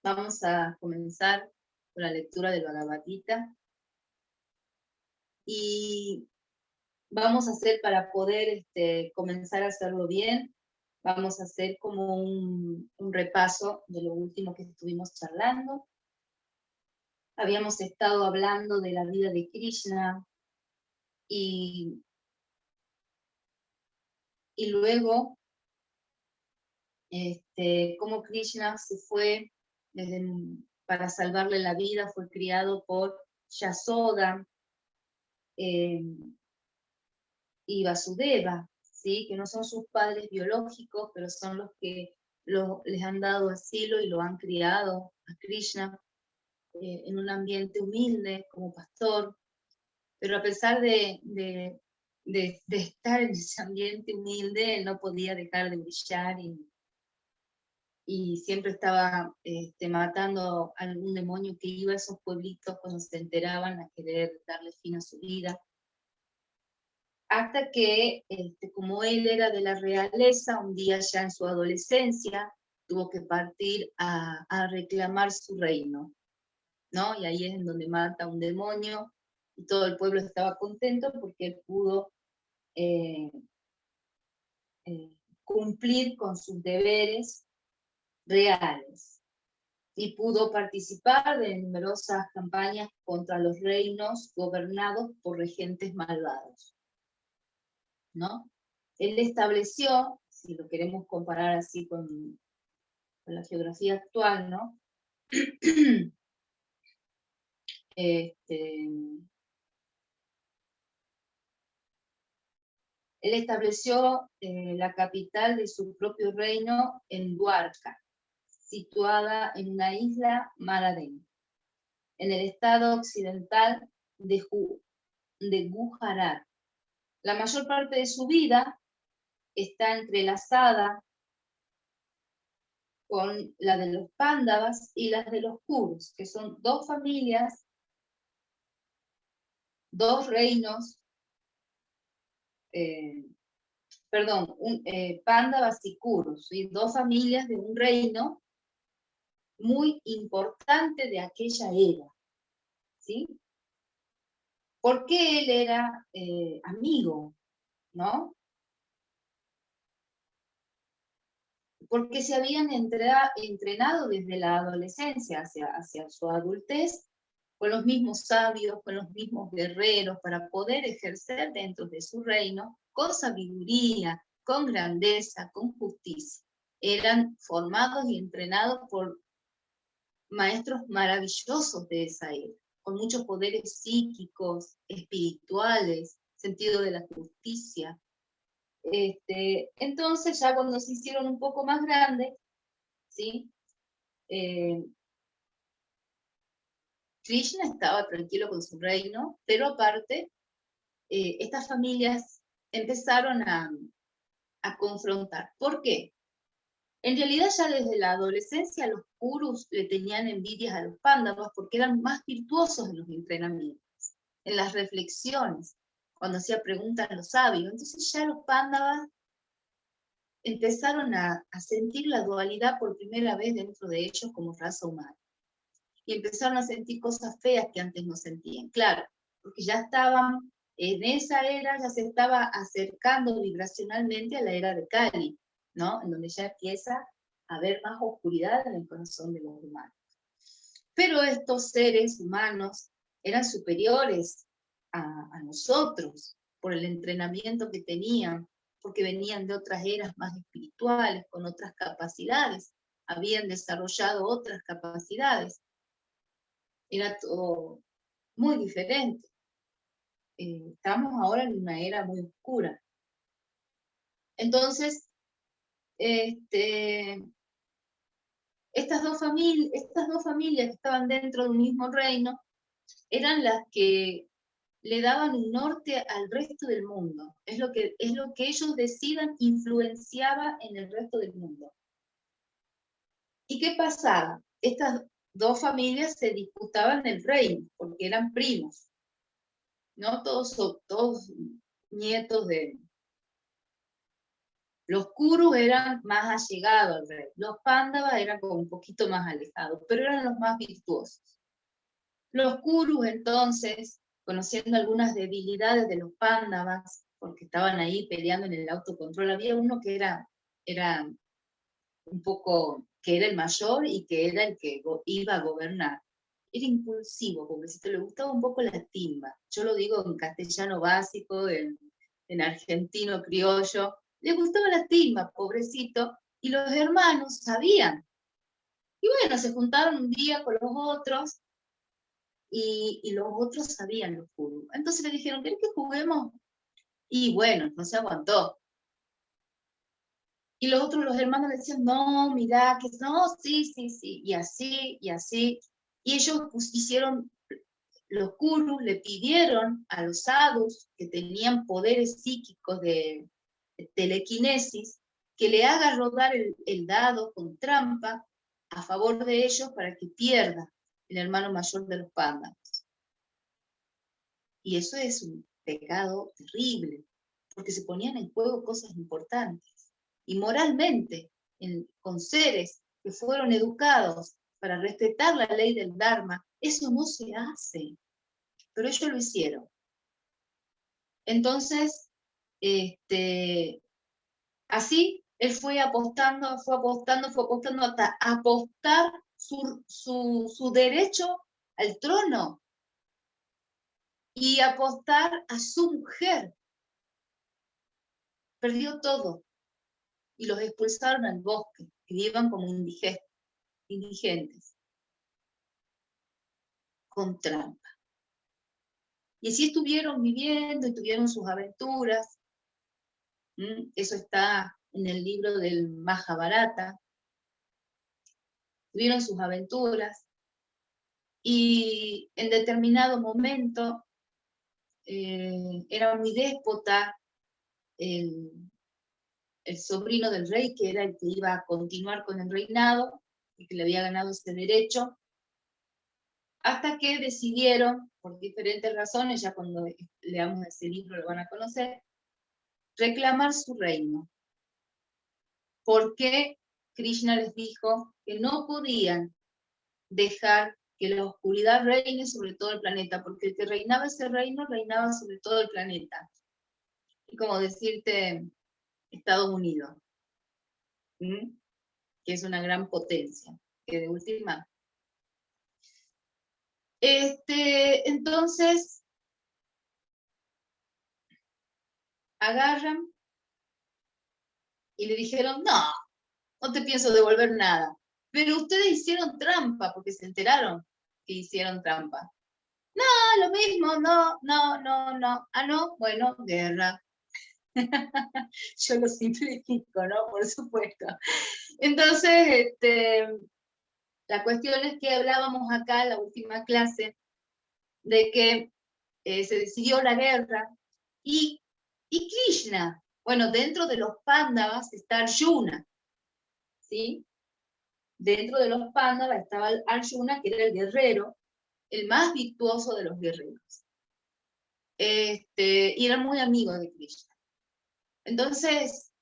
Vamos a comenzar con la lectura del Bhagavad Gita y vamos a hacer, para poder comenzar a hacerlo bien, vamos a hacer como un repaso de lo último que estuvimos charlando. Habíamos estado hablando de la vida de Krishna y luego cómo Krishna se fue para salvarle la vida, fue criado por Yasoda y Vasudeva, ¿sí? Que no son sus padres biológicos, pero son los que les han dado asilo y lo han criado a Krishna en un ambiente humilde como pastor. Pero a pesar de estar en ese ambiente humilde, él no podía dejar de brillar y siempre estaba matando a algún demonio que iba a esos pueblitos cuando se enteraban, a querer darle fin a su vida. Hasta que, como él era de la realeza, un día ya en su adolescencia, tuvo que partir a reclamar su reino, ¿no? Y ahí es en donde mata a un demonio, y todo el pueblo estaba contento porque él pudo eh, cumplir con sus deberes reales, y pudo participar de numerosas campañas contra los reinos gobernados por regentes malvados, ¿no? Él estableció, si lo queremos comparar así con la geografía actual, ¿no? Él estableció la capital de su propio reino en Dwarka, situada en una isla mar adentro, en el estado occidental de Gujarat. La mayor parte de su vida está entrelazada con la de los Pándavas y las de los Kurus, que son dos familias, dos reinos, Pándavas y Kurus, ¿sí? Dos familias de un reino muy importante de aquella era, ¿sí? Porque él era amigo, ¿no? Porque se habían entrenado desde la adolescencia hacia su adultez con los mismos sabios, con los mismos guerreros, para poder ejercer dentro de su reino con sabiduría, con grandeza, con justicia. Eran formados y entrenados por maestros maravillosos de esa era, con muchos poderes psíquicos, espirituales, sentido de la justicia. Entonces, ya cuando se hicieron un poco más grandes, ¿sí? Krishna estaba tranquilo con su reino, pero aparte, estas familias empezaron a confrontar. ¿Por qué? En realidad ya desde la adolescencia los Kurus le tenían envidias a los Pándavas porque eran más virtuosos en los entrenamientos, en las reflexiones, cuando hacía preguntas a los sabios. Entonces ya los Pándavas empezaron a sentir la dualidad por primera vez dentro de ellos como raza humana. Y empezaron a sentir cosas feas que antes no sentían. Claro, porque ya estaban, en esa era ya se estaba acercando vibracionalmente a la era de Kali, ¿no? En donde ya empieza a haber más oscuridad en el corazón de los humanos. Pero estos seres humanos eran superiores a nosotros por el entrenamiento que tenían, porque venían de otras eras más espirituales, con otras capacidades, habían desarrollado otras capacidades. Era todo muy diferente. Estamos ahora en una era muy oscura. Entonces, estas dos familias que estaban dentro de un mismo reino eran las que le daban un norte al resto del mundo. Es lo que ellos decidan influenciaba en el resto del mundo. ¿Y qué pasaba? Estas dos familias se disputaban el reino porque eran primos. No todos nietos Los Kurus eran más allegados al rey, los Pándavas eran como un poquito más alejados, pero eran los más virtuosos. Los Kurus entonces, conociendo algunas debilidades de los Pándavas, porque estaban ahí peleando en el autocontrol, había uno que era un poco, que era el mayor y que era el que iba a gobernar. Era impulsivo, como si te le gustaba un poco la timba. Yo lo digo en castellano básico, en argentino criollo. Le gustaba la timba, pobrecito, y los hermanos sabían. Y bueno, se juntaron un día con los otros, y los otros sabían los Kurus. Entonces le dijeron, ¿querés que juguemos? Y bueno, no se aguantó. Y los otros, los hermanos le decían, no, mirá, que no, sí, sí, sí, y así, y así. Y ellos hicieron, los Kurus le pidieron a los sadhus, que tenían poderes psíquicos de telequinesis, que le haga rodar el dado con trampa a favor de ellos para que pierda el hermano mayor de los Pándavas. Y eso es un pecado terrible, porque se ponían en juego cosas importantes. Y moralmente, con seres que fueron educados para respetar la ley del Dharma, eso no se hace. Pero ellos lo hicieron. Entonces, así él fue apostando hasta apostar su derecho al trono y apostar a su mujer. Perdió todo y los expulsaron al bosque, que vivan como indigentes, con trampa. Y así estuvieron viviendo y tuvieron sus aventuras. Eso está en el libro del Mahabharata. Tuvieron sus aventuras y en determinado momento era muy déspota el sobrino del rey, que era el que iba a continuar con el reinado, y que le había ganado ese derecho, hasta que decidieron, por diferentes razones, ya cuando leamos ese libro lo van a conocer, reclamar su reino. Porque Krishna les dijo que no podían dejar que la oscuridad reine sobre todo el planeta, porque el que reinaba ese reino reinaba sobre todo el planeta. Y como decirte Estados Unidos, que es una gran potencia, que de última. Entonces, agarran y le dijeron, no te pienso devolver nada, pero ustedes hicieron trampa, porque se enteraron que hicieron trampa. No, lo mismo, no. No, bueno, guerra. Yo lo simplifico, ¿no? Por supuesto. Entonces, la cuestión es que hablábamos acá en la última clase de que se decidió la guerra y Krishna, bueno, dentro de los Pándavas está Arjuna, ¿sí? Dentro de los Pándavas estaba Arjuna, que era el guerrero, el más virtuoso de los guerreros. Y era muy amigo de Krishna. Entonces,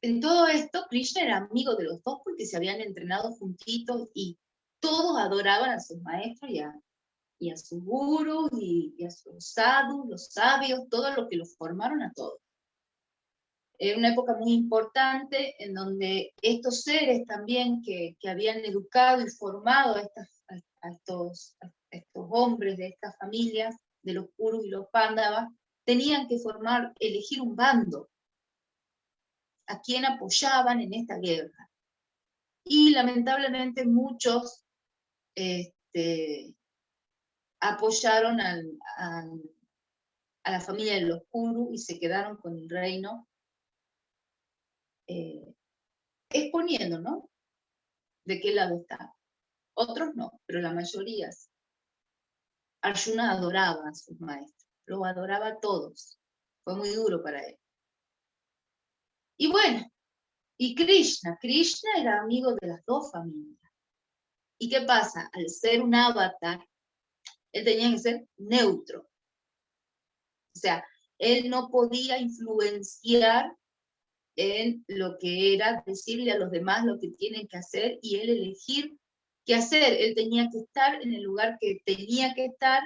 en todo esto, Krishna era amigo de los dos porque se habían entrenado juntitos y todos adoraban a sus maestros y a sus gurus y a sus sadhus, los sabios, todo lo que los formaron a todos. Era una época muy importante en donde estos seres también que habían educado y formado a estos hombres de estas familias, de los Kurus y los Pándavas, tenían que elegir un bando a quien apoyaban en esta guerra. Y lamentablemente muchos apoyaron a la familia de los Kurus y se quedaron con el reino, exponiendo, ¿no? De qué lado está. Otros no, pero la mayoría sí. Arjuna adoraba a sus maestros, los adoraba a todos. Fue muy duro para él. Y bueno, y Krishna era amigo de las dos familias. ¿Y qué pasa? Al ser un avatar, él tenía que ser neutro. O sea, él no podía influenciar en lo que era decirle a los demás lo que tienen que hacer y él elegir qué hacer. Él tenía que estar en el lugar que tenía que estar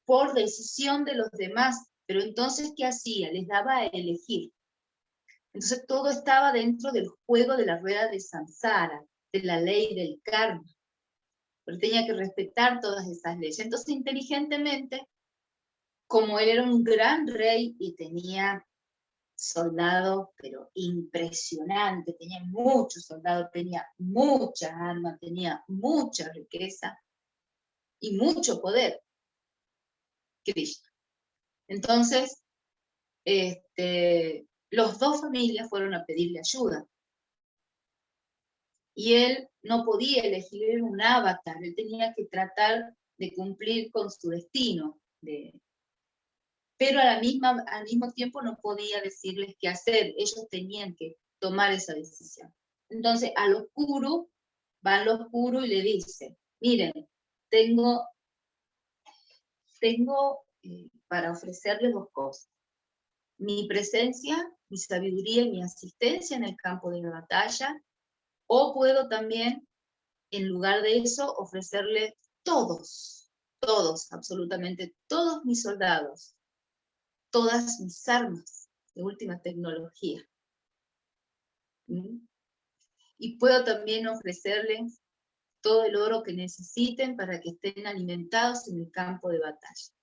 por decisión de los demás. Pero entonces, ¿qué hacía? Les daba a elegir. Entonces todo estaba dentro del juego de la rueda de samsara, de la ley del karma. Pero tenía que respetar todas esas leyes. Entonces, inteligentemente, como él era un gran rey y tenía soldados, pero impresionante, tenía muchos soldados, tenía muchas armas, tenía mucha riqueza y mucho poder, Krishna. Entonces, los dos familias fueron a pedirle ayuda. Y él no podía elegir un avatar, él tenía que tratar de cumplir con su destino, pero al mismo tiempo no podía decirles qué hacer, ellos tenían que tomar esa decisión. Entonces a los Kuru, van los Kuru y le dicen, miren, tengo para ofrecerles dos cosas, mi presencia, mi sabiduría y mi asistencia en el campo de la batalla, o puedo también, en lugar de eso, ofrecerle todos, absolutamente todos mis soldados, todas mis armas de última tecnología. Y puedo también ofrecerles todo el oro que necesiten para que estén alimentados en el campo de batalla.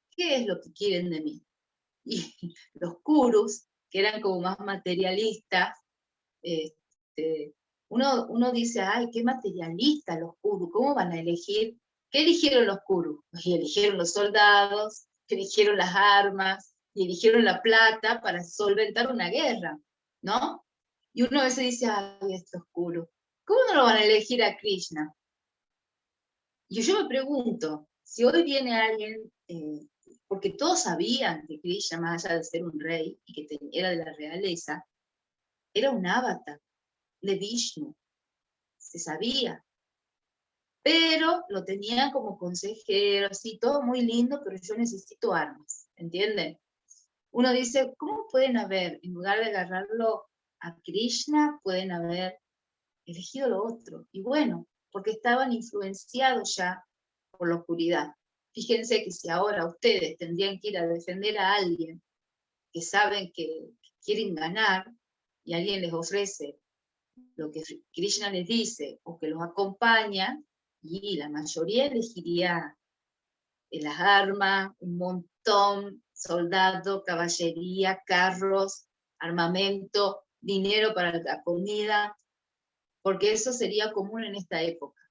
¿Qué es lo que quieren de mí? Y los Kurus, que eran como más materialistas, uno dice, ay, qué materialistas los Kurus, ¿cómo van a elegir? ¿Qué eligieron los Kurus? Y eligieron los soldados, eligieron las armas, y eligieron la plata para solventar una guerra, ¿no? Y uno a veces dice, ay, estos Kurus, ¿cómo no lo van a elegir a Krishna? Y yo me pregunto, si hoy viene alguien, porque todos sabían que Krishna, más allá de ser un rey y que era de la realeza, era un avatar de Vishnu, se sabía, pero lo tenían como consejero, así, todo muy lindo, pero yo necesito armas, ¿entienden? Uno dice, ¿cómo pueden haber, en lugar de agarrarlo a Krishna, pueden haber elegido lo otro? Y bueno, porque estaban influenciados ya por la oscuridad. Fíjense que si ahora ustedes tendrían que ir a defender a alguien que saben que quieren ganar, y alguien les ofrece lo que Krishna les dice, o que los acompaña, y la mayoría elegiría las armas, un montón, soldado, caballería, carros, armamento, dinero para la comida, porque eso sería común en esta época.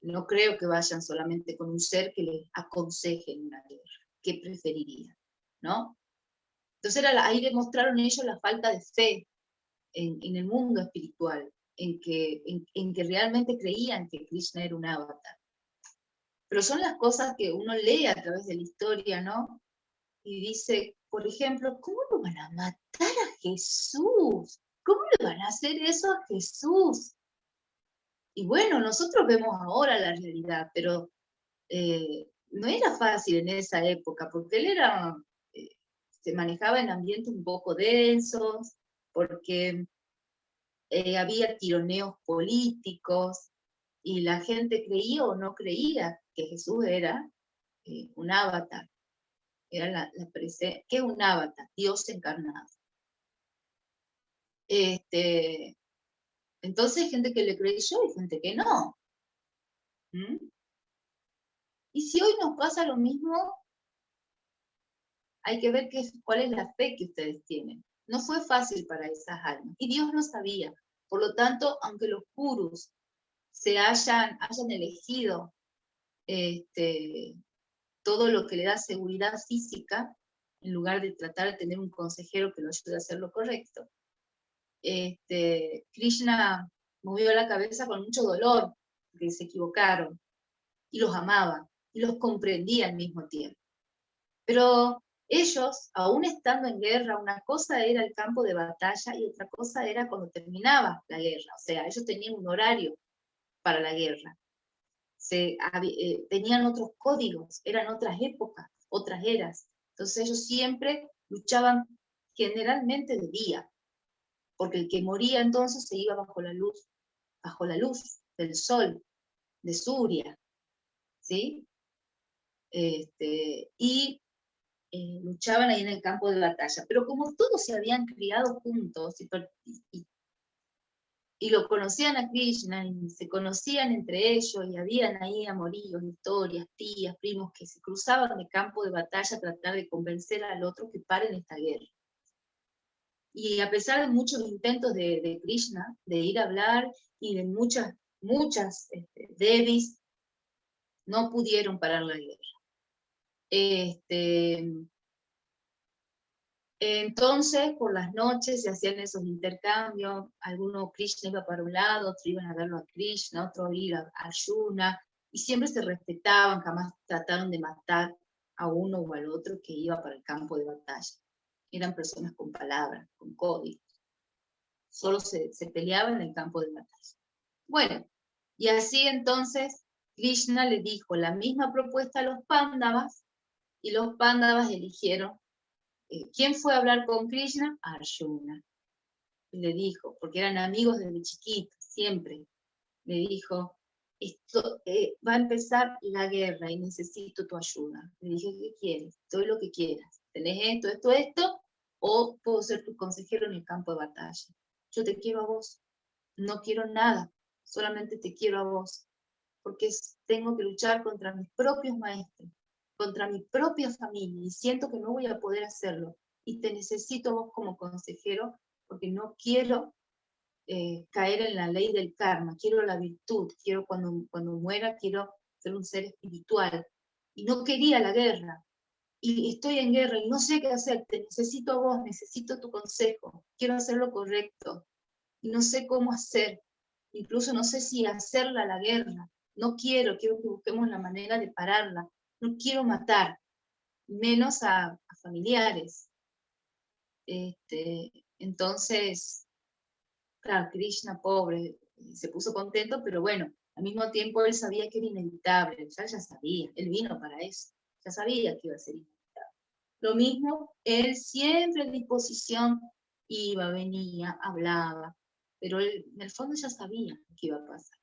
No creo que vayan solamente con un ser que les aconseje en una guerra. ¿Qué preferirían? ¿No? Entonces ahí demostraron ellos la falta de fe en el mundo espiritual, en que realmente creían que Krishna era un avatar. Pero son las cosas que uno lee a través de la historia, ¿no? Y dice, por ejemplo, ¿cómo lo van a matar a Jesús? ¿Cómo le van a hacer eso a Jesús? Y bueno, nosotros vemos ahora la realidad, pero no era fácil en esa época, porque él se manejaba en ambientes un poco densos, porque había tironeos políticos, y la gente creía o no creía que Jesús era un avatar. Era ¿qué es un avatar? Dios encarnado. Entonces hay gente que le creyó y gente que no. Y si hoy nos pasa lo mismo, hay que ver cuál es la fe que ustedes tienen. No fue fácil para esas almas, y Dios lo sabía. Por lo tanto, aunque los Kurus se hayan elegido todo lo que le da seguridad física, en lugar de tratar de tener un consejero que lo ayude a hacer lo correcto, Krishna movió la cabeza con mucho dolor, porque se equivocaron, y los amaba, y los comprendía al mismo tiempo. Pero ellos, aún estando en guerra, una cosa era el campo de batalla y otra cosa era cuando terminaba la guerra. O sea, ellos tenían un horario para la guerra. Tenían otros códigos, eran otras épocas, otras eras. Entonces ellos siempre luchaban generalmente de día, porque el que moría entonces se iba bajo la luz del sol, de Surya, ¿sí? Y luchaban ahí en el campo de batalla. Pero como todos se habían criado juntos y lo conocían a Krishna y se conocían entre ellos y habían ahí amoríos, historias, tías, primos que se cruzaban de campo de batalla a tratar de convencer al otro que paren esta guerra. Y a pesar de muchos intentos de Krishna de ir a hablar y de muchas devis, no pudieron parar la guerra. Entonces, por las noches se hacían esos intercambios, alguno Krishna iba para un lado, otro iban a verlo a Krishna, otro iba a Arjuna, y siempre se respetaban, jamás trataron de matar a uno o al otro que iba para el campo de batalla. Eran personas con palabras, con códigos. Solo se peleaba en el campo de batalla. Bueno, y así entonces Krishna le dijo la misma propuesta a los Pándavas, y los Pándavas eligieron. ¿Quién fue a hablar con Krishna? Arjuna. Y le dijo, porque eran amigos desde chiquitos, siempre. Le dijo, va a empezar la guerra y necesito tu ayuda. Le dije, ¿qué quieres? Todo lo que quieras. ¿Tenés esto? O puedo ser tu consejero en el campo de batalla. Yo te quiero a vos. No quiero nada. Solamente te quiero a vos. Porque tengo que luchar contra mis propios maestros, contra mi propia familia, y siento que no voy a poder hacerlo. Y te necesito vos como consejero, porque no quiero caer en la ley del karma, quiero la virtud, quiero cuando muera, quiero ser un ser espiritual. Y no quería la guerra, y estoy en guerra y no sé qué hacer, te necesito a vos, necesito tu consejo, quiero hacer lo correcto, y no sé cómo hacer, incluso no sé si hacerla la guerra, no quiero que busquemos la manera de pararla, no quiero matar, menos a familiares. Entonces, claro, Krishna, pobre, se puso contento, pero bueno, al mismo tiempo él sabía que era inevitable, ya sabía, él vino para eso, ya sabía que iba a ser inevitable. Lo mismo, él siempre en disposición iba, venía, hablaba, pero él en el fondo ya sabía qué iba a pasar,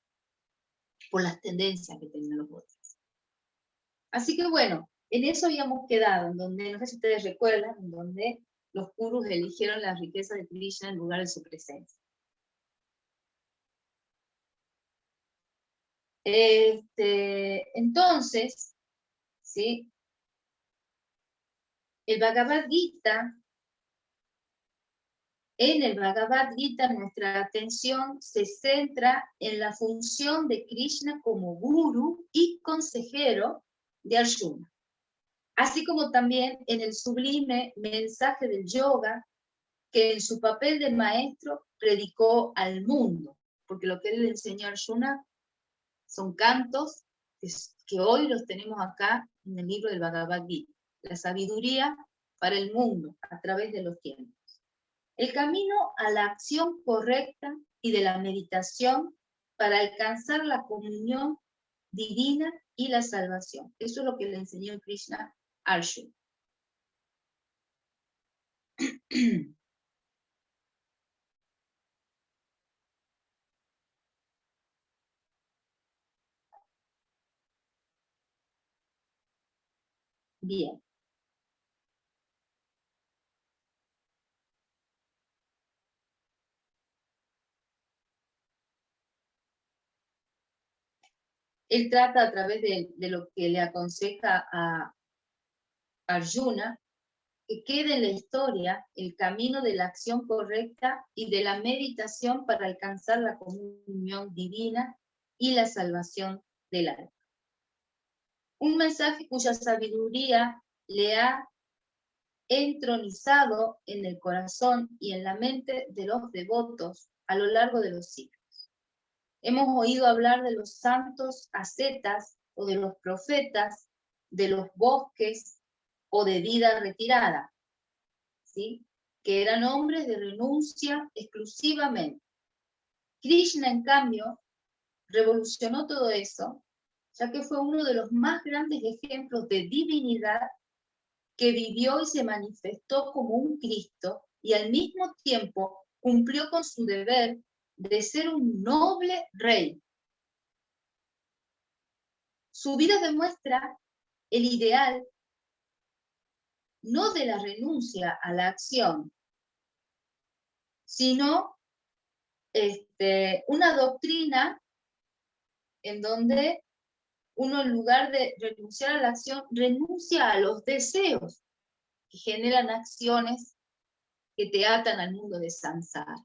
por las tendencias que tenían los otros. Así que bueno, en eso habíamos quedado, en donde, no sé si ustedes recuerdan, en donde los Kurus eligieron la riqueza de Krishna en lugar de su presencia. Entonces, ¿sí? El Bhagavad Gita, en el Bhagavad Gita nuestra atención se centra en la función de Krishna como guru y consejero de Arjuna, así como también en el sublime mensaje del yoga que en su papel de maestro predicó al mundo, porque lo que él le enseñó a Arjuna son cantos que hoy los tenemos acá en el libro del Bhagavad Gita, la sabiduría para el mundo a través de los tiempos. El camino a la acción correcta y de la meditación para alcanzar la comunión divina y la salvación. Eso es lo que le enseñó Krishna a Arjuna. Bien. Él trata a través de lo que le aconseja a Arjuna, que quede en la historia el camino de la acción correcta y de la meditación para alcanzar la comunión divina y la salvación del alma. Un mensaje cuya sabiduría le ha entronizado en el corazón y en la mente de los devotos a lo largo de los siglos. Hemos oído hablar de los santos ascetas o de los profetas, de los bosques o de vida retirada, ¿sí? Que eran hombres de renuncia exclusivamente. Krishna, en cambio, revolucionó todo eso, ya que fue uno de los más grandes ejemplos de divinidad que vivió y se manifestó como un Cristo, y al mismo tiempo cumplió con su deber de ser un noble rey. Su vida demuestra el ideal no de la renuncia a la acción, sino una doctrina en donde uno, en lugar de renunciar a la acción, renuncia a los deseos que generan acciones que te atan al mundo de samsara.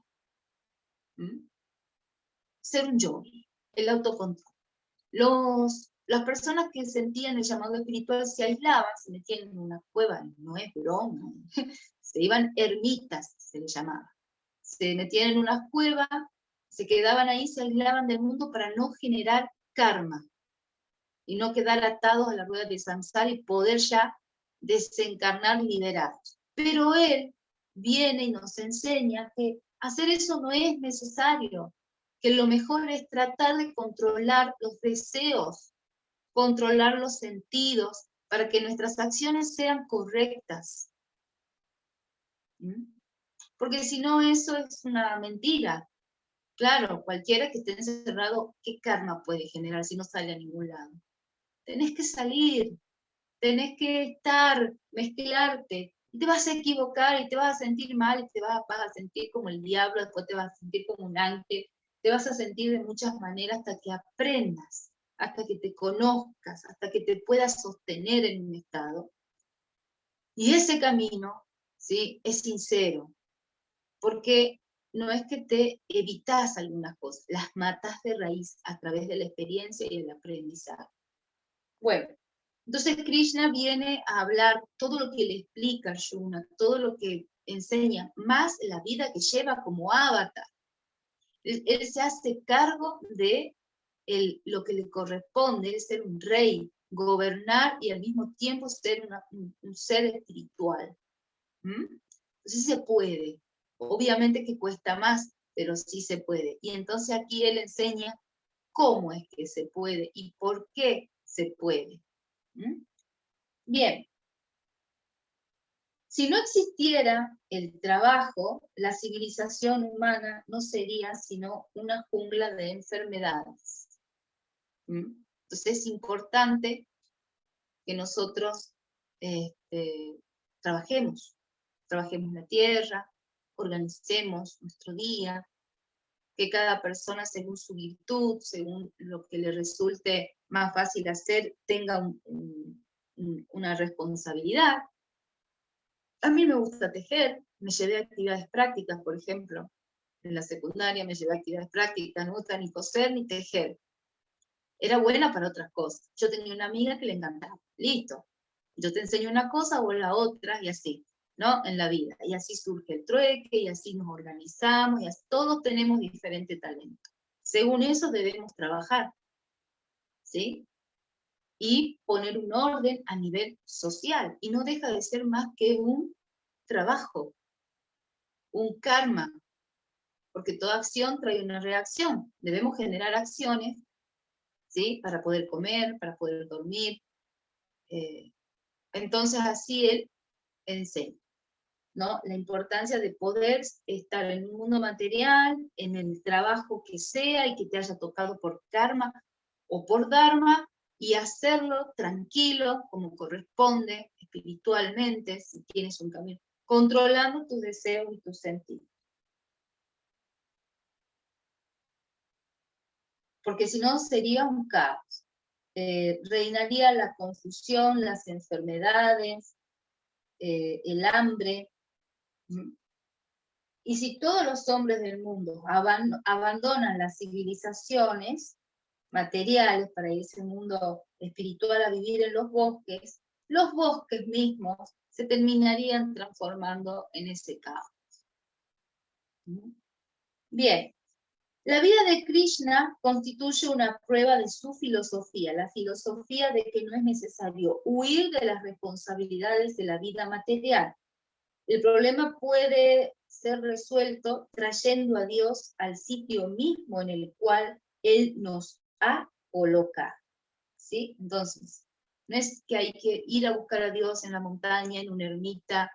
Ser un yogi, el autocontrol. Las personas que sentían el llamado espiritual se aislaban, se metían en una cueva, no es broma, se iban ermitas, se les llamaba. Se metían en una cueva, se quedaban ahí, se aislaban del mundo para no generar karma y no quedar atados a la rueda de samsara y poder ya desencarnar liberados. Pero él viene y nos enseña que hacer eso no es necesario, que lo mejor es tratar de controlar los deseos, controlar los sentidos, para que nuestras acciones sean correctas. Porque si no, eso es una mentira. Claro, cualquiera que esté encerrado, ¿qué karma puede generar si no sale a ningún lado? Tenés que salir, tenés que estar, mezclarte, y te vas a equivocar, y te vas a sentir mal, y vas a sentir como el diablo, después te vas a sentir como un ángel, te vas a sentir de muchas maneras hasta que aprendas, hasta que te conozcas, hasta que te puedas sostener en un estado. Y ese camino, ¿sí?, es sincero, porque no es que te evitas algunas cosas, las matas de raíz a través de la experiencia y el aprendizaje. Bueno, entonces Krishna viene a hablar todo lo que le explica Arjuna, todo lo que enseña, más la vida que lleva como avatar. Él se hace cargo de lo que le corresponde, ser un rey, gobernar y al mismo tiempo ser un ser espiritual. Entonces se puede. Obviamente que cuesta más, pero sí se puede. Y entonces aquí él enseña cómo es que se puede y por qué se puede. Bien. Si no existiera el trabajo, la civilización humana no sería sino una jungla de enfermedades. Entonces es importante que nosotros trabajemos la tierra, organicemos nuestro día, que cada persona según su virtud, según lo que le resulte más fácil hacer, tenga una responsabilidad. A mí me gusta tejer, me llevé a actividades prácticas, por ejemplo, en la secundaria me llevé a actividades prácticas, no me gusta ni coser ni tejer. Era buena para otras cosas. Yo tenía una amiga que le encantaba, listo. Yo te enseño una cosa o la otra y así, ¿no? En la vida. Y así surge el trueque y así nos organizamos y así, todos tenemos diferente talento. Según eso debemos trabajar, ¿sí? Y poner un orden a nivel social. Y no deja de ser más que un trabajo, un karma, porque toda acción trae una reacción. Debemos generar acciones, ¿sí?, para poder comer, para poder dormir. Entonces así él enseña, ¿no?, la importancia de poder estar en un mundo material, en el trabajo que sea y que te haya tocado por karma o por dharma, y hacerlo tranquilo, como corresponde, espiritualmente, si tienes un camino, controlando tus deseos y tus sentidos. Porque si no sería un caos. Reinaría la confusión, las enfermedades, el hambre. Y si todos los hombres del mundo abandonan las civilizaciones materiales para irse a un mundo espiritual a vivir en los bosques mismos se terminarían transformando en ese caos. Bien. La vida de Krishna constituye una prueba de su filosofía, la filosofía de que no es necesario huir de las responsabilidades de la vida material. El problema puede ser resuelto trayendo a Dios al sitio mismo en el cual Él nos ha colocado, ¿sí? Entonces, No es que hay que ir a buscar a Dios en la montaña, en una ermita,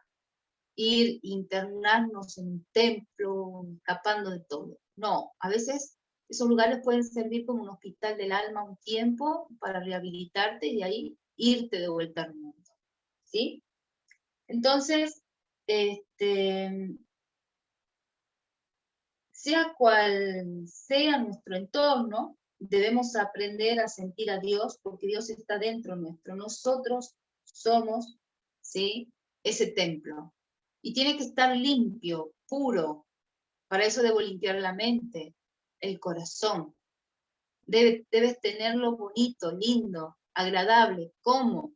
ir, internarnos en un templo, escapando de todo. No, a veces esos lugares pueden servir como un hospital del alma un tiempo para rehabilitarte y de ahí irte de vuelta al mundo. ¿Sí? Entonces, sea cual sea nuestro entorno, debemos aprender a sentir a Dios porque Dios está dentro nuestro. Nosotros somos, ¿sí?, ese templo. Y tiene que estar limpio, puro. Para eso debo limpiar la mente, el corazón. Debes tenerlo bonito, lindo, agradable. ¿Cómo?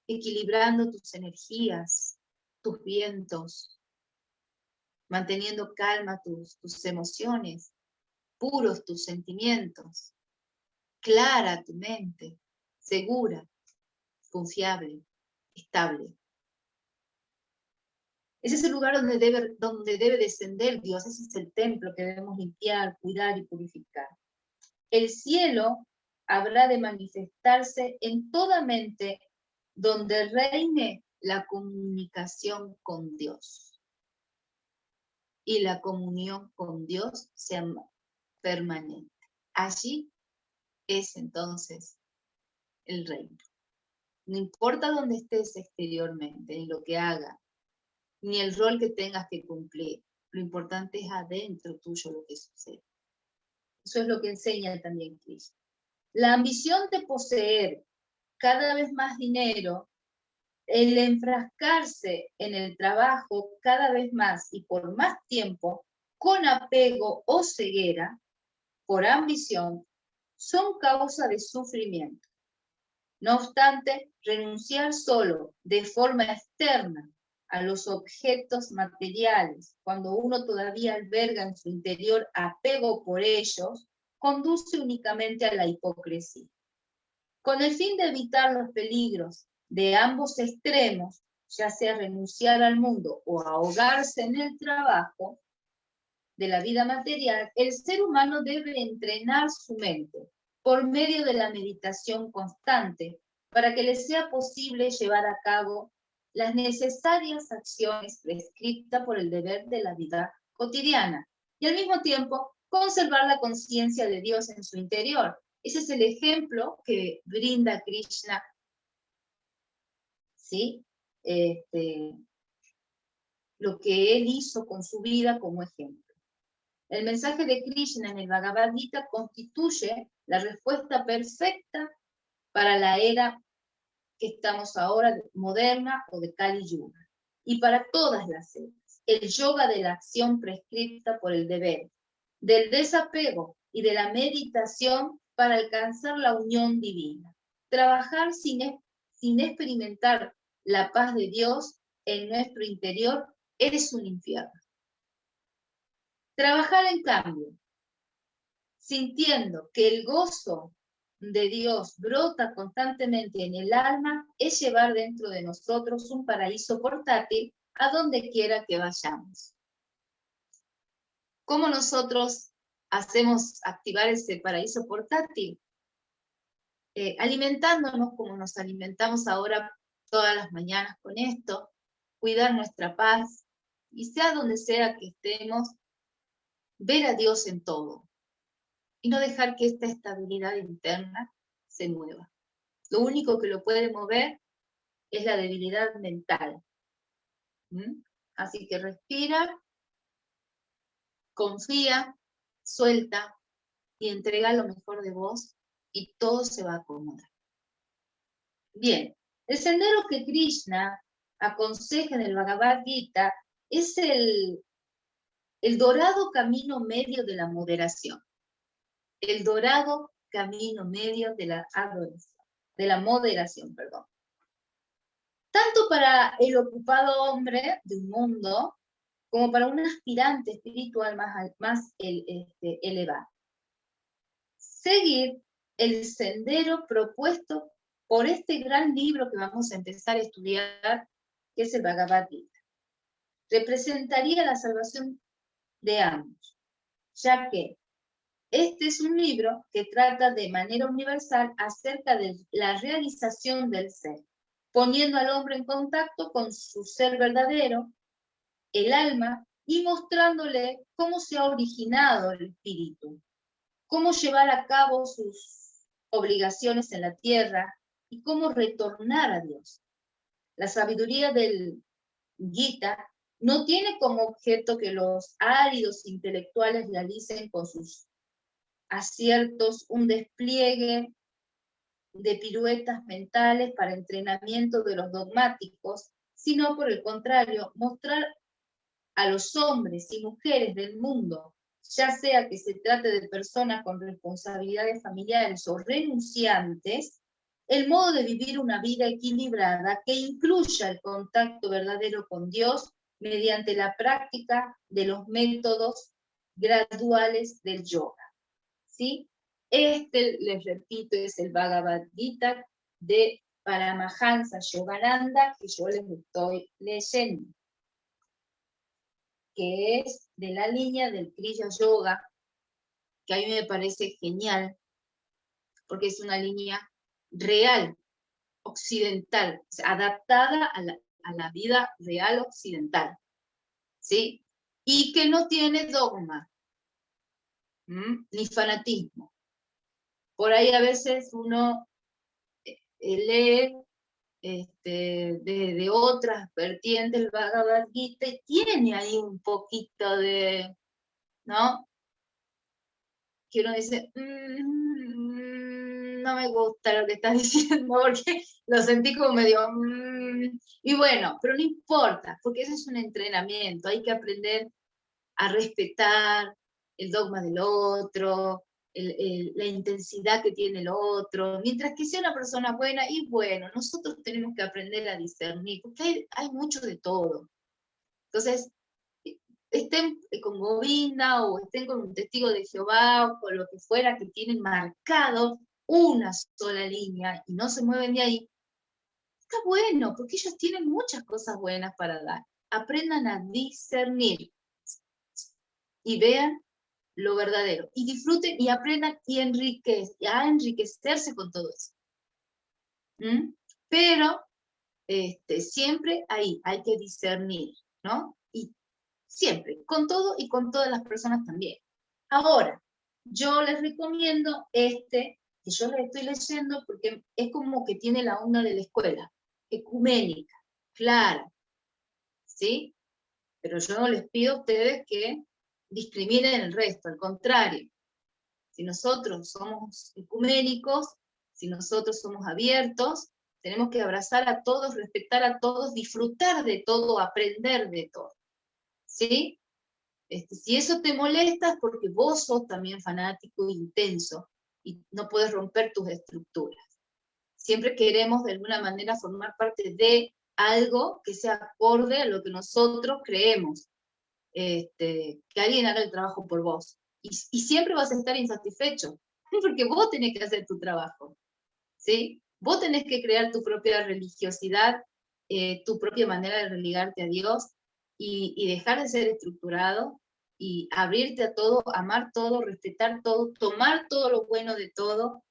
Equilibrando tus energías, tus vientos, manteniendo calma tus emociones, puros tus sentimientos, clara tu mente, segura, confiable, estable. Ese es el lugar donde debe descender Dios, ese es el templo que debemos limpiar, cuidar y purificar. El cielo habrá de manifestarse en toda mente donde reine la comunicación con Dios. Y la comunión con Dios sea permanente. Allí es entonces el reino. No importa dónde estés exteriormente, ni lo que hagas, ni el rol que tengas que cumplir. Lo importante es adentro tuyo lo que sucede. Eso es lo que enseña también Cristo. La ambición de poseer cada vez más dinero, el enfrascarse en el trabajo cada vez más y por más tiempo, con apego o ceguera, por ambición, son causa de sufrimiento. No obstante, renunciar solo de forma externa a los objetos materiales, cuando uno todavía alberga en su interior apego por ellos, conduce únicamente a la hipocresía. Con el fin de evitar los peligros de ambos extremos, ya sea renunciar al mundo o ahogarse en el trabajo de la vida material, el ser humano debe entrenar su mente por medio de la meditación constante para que le sea posible llevar a cabo las necesarias acciones prescritas por el deber de la vida cotidiana y al mismo tiempo conservar la conciencia de Dios en su interior. Ese es el ejemplo que brinda Krishna, ¿sí? Lo que él hizo con su vida como ejemplo. El mensaje de Krishna en el Bhagavad Gita constituye la respuesta perfecta para la era que estamos ahora, moderna o de Kali Yuga, y para todas las eras. El yoga de la acción prescrita por el deber, del desapego y de la meditación para alcanzar la unión divina. Trabajar sin experimentar la paz de Dios en nuestro interior es un infierno. Trabajar, en cambio, sintiendo que el gozo de Dios brota constantemente en el alma, es llevar dentro de nosotros un paraíso portátil a donde quiera que vayamos. ¿Cómo nosotros hacemos activar ese paraíso portátil? Alimentándonos como nos alimentamos ahora todas las mañanas con esto, cuidar nuestra paz, y sea donde sea que estemos, ver a Dios en todo, y no dejar que esta estabilidad interna se mueva. Lo único que lo puede mover es la debilidad mental. Así que respira, confía, suelta y entrega lo mejor de vos y todo se va a acomodar. Bien, el sendero que Krishna aconseja en el Bhagavad Gita es el dorado camino medio de la moderación. El dorado camino medio de la adoración, de la moderación, perdón. Tanto para el ocupado hombre de un mundo, como para un aspirante espiritual más elevado. Seguir el sendero propuesto por este gran libro que vamos a empezar a estudiar, que es el Bhagavad Gita, representaría la salvación de ambos, ya que Este es un libro que trata de manera universal acerca de la realización del ser, poniendo al hombre en contacto con su ser verdadero, el alma, y mostrándole cómo se ha originado el espíritu, cómo llevar a cabo sus obligaciones en la tierra y cómo retornar a Dios. La sabiduría del Gita no tiene como objeto que los áridos intelectuales realicen con sus aciertos un despliegue de piruetas mentales para entrenamiento de los dogmáticos, sino por el contrario, mostrar a los hombres y mujeres del mundo, ya sea que se trate de personas con responsabilidades familiares o renunciantes, el modo de vivir una vida equilibrada que incluya el contacto verdadero con Dios mediante la práctica de los métodos graduales del yoga. ¿Sí? Este, les repito, es el Bhagavad Gita de Paramahansa Yogananda que yo les estoy leyendo, que es de la línea del Kriya Yoga, que a mí me parece genial, porque es una línea real, occidental, o sea, adaptada a la vida real occidental, ¿sí? Y que no tiene dogma, ni fanatismo. Por ahí a veces uno lee de otras vertientes del Bhagavad Gita y tiene ahí un poquito de, ¿no? Que uno dice, no me gusta lo que estás diciendo, porque lo sentí como medio, y bueno, pero no importa, porque eso es un entrenamiento, hay que aprender a respetar el dogma del otro, la intensidad que tiene el otro, mientras que sea una persona buena, y bueno, nosotros tenemos que aprender a discernir, porque hay mucho de todo. Entonces, estén con Govinda o estén con un testigo de Jehová o con lo que fuera que tienen marcado una sola línea y no se mueven de ahí, está bueno, porque ellos tienen muchas cosas buenas para dar. Aprendan a discernir y vean lo verdadero, y disfruten y aprendan y a enriquecerse con todo eso. Pero siempre ahí hay que discernir, ¿no? Y siempre, con todo y con todas las personas también. Ahora, yo les recomiendo que yo les estoy leyendo porque es como que tiene la onda de la escuela, ecuménica, clara, ¿sí? Pero yo no les pido a ustedes que discriminen el resto, al contrario. Si nosotros somos ecuménicos, si nosotros somos abiertos, tenemos que abrazar a todos, respetar a todos, disfrutar de todo, aprender de todo, ¿sí? Si eso te molesta es porque vos sos también fanático e intenso y no puedes romper tus estructuras. Siempre queremos de alguna manera formar parte de algo que sea acorde a lo que nosotros creemos, que alguien haga el trabajo por vos. Y siempre vas a estar insatisfecho, porque vos tenés que hacer tu trabajo, ¿sí? Vos tenés que crear tu propia religiosidad, tu propia manera de religarte a Dios y dejar de ser estructurado y abrirte a todo, amar todo, respetar todo, tomar todo lo bueno de todo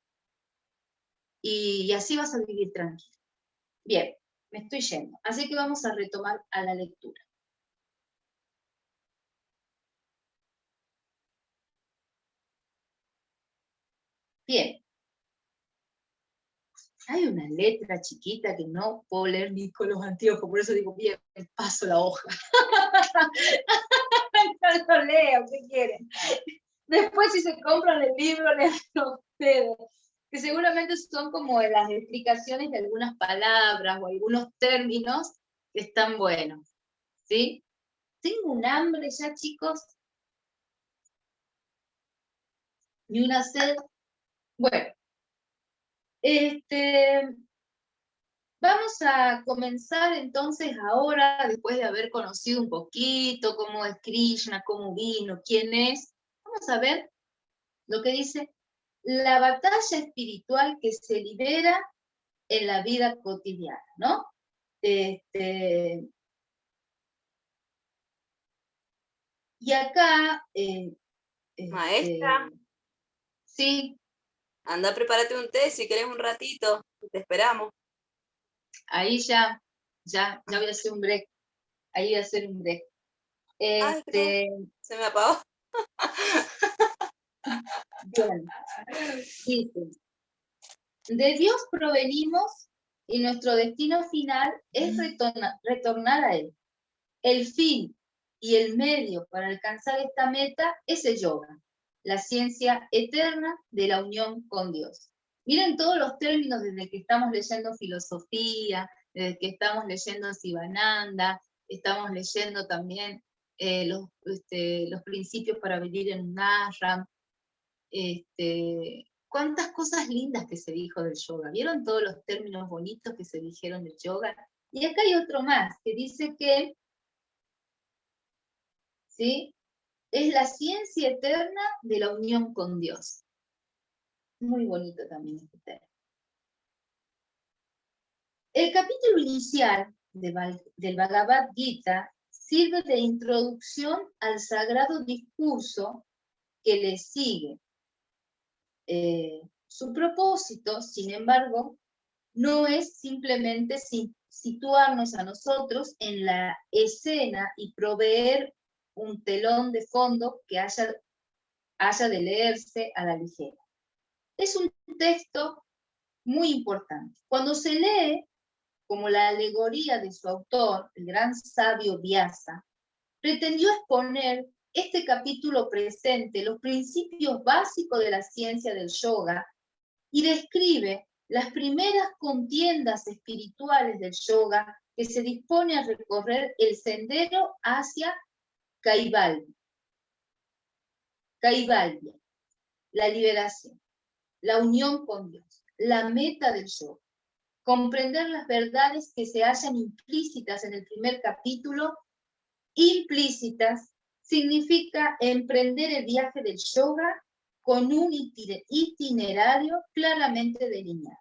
y así vas a vivir tranquilo. Bien, me estoy yendo. Así que vamos a retomar a la lectura. Bien. Hay una letra chiquita que no puedo leer ni con los anteojos, por eso digo, bien, paso la hoja. No lo leo, ¿qué quieren? Después si se compran el libro, les ustedes, que seguramente son como las explicaciones de algunas palabras o algunos términos que están buenos, ¿sí? Tengo un hambre ya, chicos, y una sed. Bueno, vamos a comenzar entonces ahora, después de haber conocido un poquito cómo es Krishna, cómo vino, quién es, vamos a ver lo que dice la batalla espiritual que se libera en la vida cotidiana, ¿no? Y acá, Maestra. Sí. Anda, prepárate un té si querés un ratito. Te esperamos. Ahí ya voy a hacer un break. Ahí voy a hacer un break. Ay, se me apagó. Bien. Dice, de Dios provenimos y nuestro destino final es retornar a Él. El fin y el medio para alcanzar esta meta es el yoga, la ciencia eterna de la unión con Dios. Miren todos los términos desde que estamos leyendo filosofía, desde que estamos leyendo Sivananda, estamos leyendo también los principios para vivir en un ashram. Cuántas cosas lindas que se dijo del yoga. ¿Vieron todos los términos bonitos que se dijeron del yoga? Y acá hay otro más que dice que, ¿sí?, es la ciencia eterna de la unión con Dios. Muy bonito también este tema. El capítulo inicial del Bhagavad Gita sirve de introducción al sagrado discurso que le sigue. Su propósito, sin embargo, no es simplemente situarnos a nosotros en la escena y proveer un telón de fondo que haya de leerse a la ligera. Es un texto muy importante. Cuando se lee como la alegoría de su autor, el gran sabio Vyasa, pretendió exponer este capítulo presente, los principios básicos de la ciencia del yoga, y describe las primeras contiendas espirituales del yoga que se dispone a recorrer el sendero hacia Kaivalya. Kaivalya, la liberación, la unión con Dios, la meta del yoga. Comprender las verdades que se hallan implícitas en el primer capítulo, implícitas, significa emprender el viaje del yoga con un itinerario claramente delineado.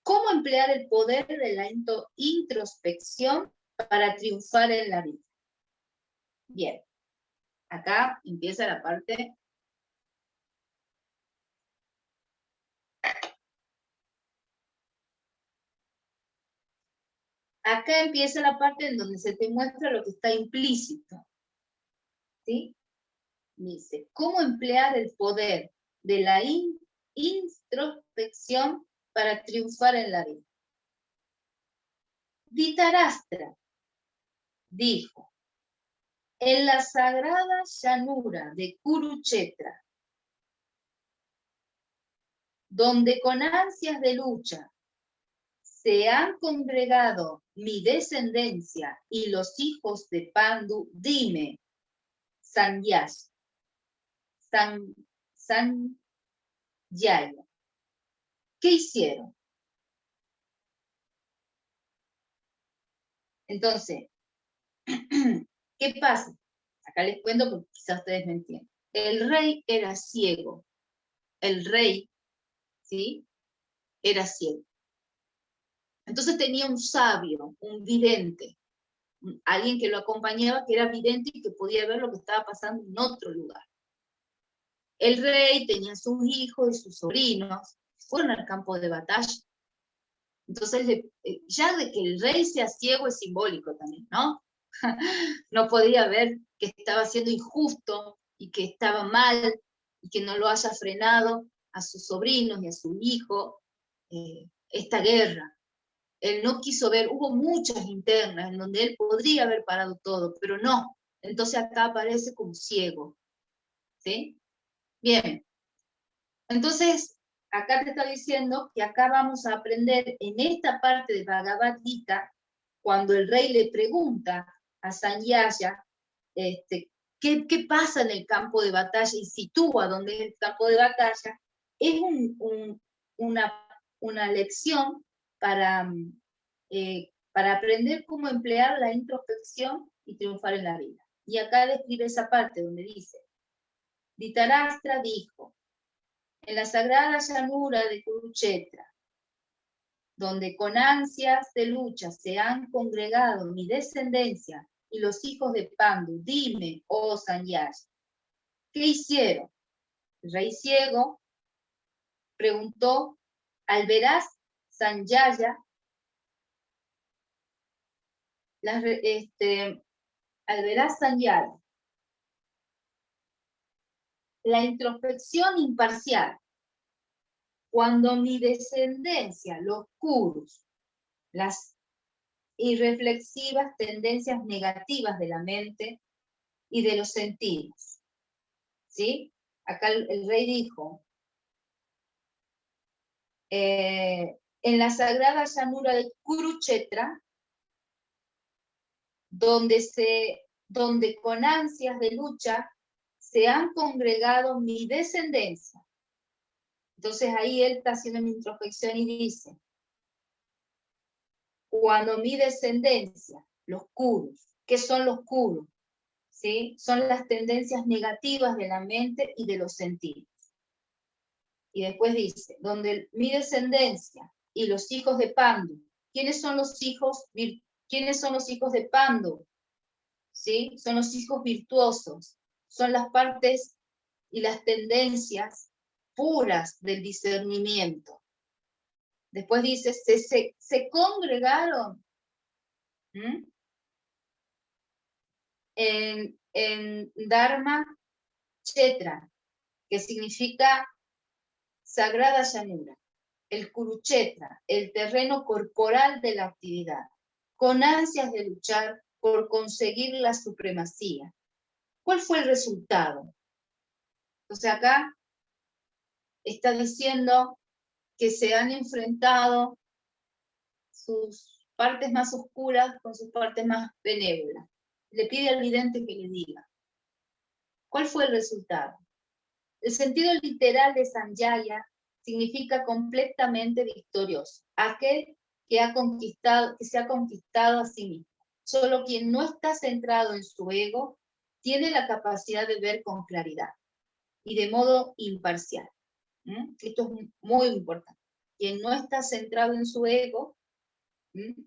¿Cómo emplear el poder de la introspección para triunfar en la vida? Bien, acá empieza la parte. Acá empieza la parte en donde se te muestra lo que está implícito. ¿Sí? Dice, ¿cómo emplear el poder de la introspección para triunfar en la vida? Dhritarashtra dijo, en la sagrada llanura de Kurukshetra, donde con ansias de lucha se han congregado mi descendencia y los hijos de Pandu, dime, Sanjaya, ¿qué hicieron? Entonces, ¿qué pasa? Acá les cuento porque quizás ustedes me entiendan. El rey era ciego. El rey, ¿sí?, era ciego. Entonces tenía un sabio, un vidente, alguien que lo acompañaba, que era vidente y que podía ver lo que estaba pasando en otro lugar. El rey tenía sus hijos y sus sobrinos, fueron al campo de batalla. Entonces, ya de que el rey sea ciego es simbólico también, ¿no? No podía ver que estaba siendo injusto y que estaba mal y que no lo haya frenado a sus sobrinos y a su hijo esta guerra. Él no quiso ver, hubo muchas internas en donde él podría haber parado todo, pero no. Entonces acá aparece como ciego. ¿Sí? Bien. Entonces, acá te está diciendo que acá vamos a aprender en esta parte de Bhagavad Gita, cuando el rey le pregunta a Sanjaya ¿qué pasa en el campo de batalla? Y sitúa dónde es el campo de batalla. Es una lección para aprender cómo emplear la introspección y triunfar en la vida. Y acá describe esa parte donde dice, Dhritarashtra dijo, en la sagrada llanura de Kurukshetra, donde con ansias de lucha se han congregado mi descendencia y los hijos de Pandu, dime, oh Sanjaya, ¿qué hicieron? El rey ciego preguntó Alveraz Sanjaya, Alveraz Sanjaya, la introspección imparcial, cuando mi descendencia, los kurus, las irreflexivas tendencias negativas de la mente y de los sentidos. ¿Sí? Acá el rey dijo, en la sagrada llanura de Kurukshetra, donde con ansias de lucha se han congregado mi descendencia. Entonces ahí él está haciendo una introspección y dice, cuando mi descendencia, los kurus, ¿qué son los kurus? ¿Sí? Son las tendencias negativas de la mente y de los sentidos. Y después dice, donde mi descendencia y los hijos de Pandu, ¿quiénes son los hijos de Pandu? ¿Sí? Son los hijos virtuosos, son las partes y las tendencias puras del discernimiento. Después dice, se congregaron en Dharma Kshetra, que significa sagrada llanura, el Kurukshetra, el terreno corporal de la actividad, con ansias de luchar por conseguir la supremacía. ¿Cuál fue el resultado? Entonces acá está diciendo que se han enfrentado sus partes más oscuras con sus partes más benévolas. Le pide al vidente que le diga. ¿Cuál fue el resultado? El sentido literal de Sanjaya significa completamente victorioso. Aquel que se ha conquistado a sí mismo. Solo quien no está centrado en su ego tiene la capacidad de ver con claridad y de modo imparcial. Esto es muy importante. Quien no está centrado en su ego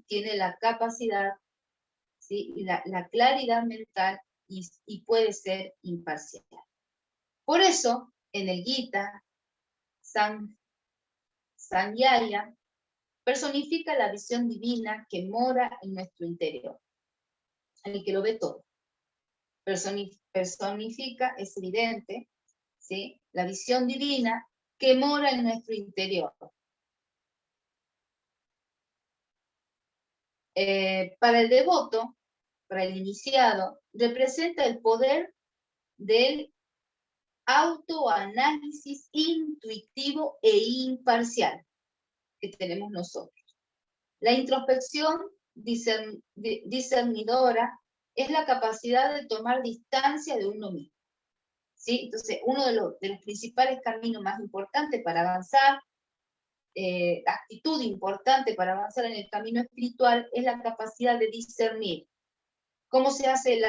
tiene la capacidad, ¿sí? Y la claridad mental y puede ser imparcial. Por eso, en el Gita, Sanjaya personifica la visión divina que mora en nuestro interior, en el que lo ve todo. Personifica, es evidente, ¿sí? La visión divina que mora en nuestro interior. Para el devoto, para el iniciado, representa el poder del autoanálisis intuitivo e imparcial que tenemos nosotros. La introspección discernidora es la capacidad de tomar distancia de uno mismo. ¿Sí? Entonces, uno de los principales caminos más importantes para avanzar, actitud importante para avanzar en el camino espiritual, es la capacidad de discernir. ¿Cómo se hace?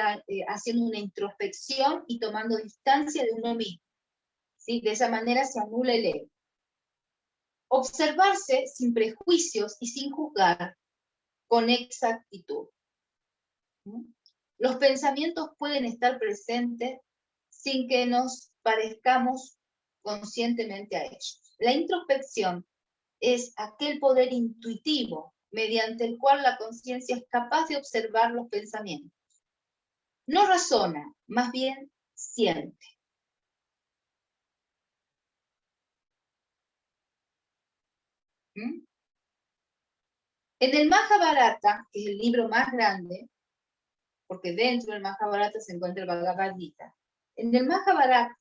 Haciendo una introspección y tomando distancia de uno mismo. ¿Sí? De esa manera se anula el ego. Observarse sin prejuicios y sin juzgar con exactitud. Los pensamientos pueden estar presentes sin que nos parezcamos conscientemente a ellos. La introspección es aquel poder intuitivo mediante el cual la conciencia es capaz de observar los pensamientos. No razona, más bien siente. En el Mahabharata, que es el libro más grande, porque dentro del Mahabharata se encuentra el Bhagavad Gita, en el Mahabharata,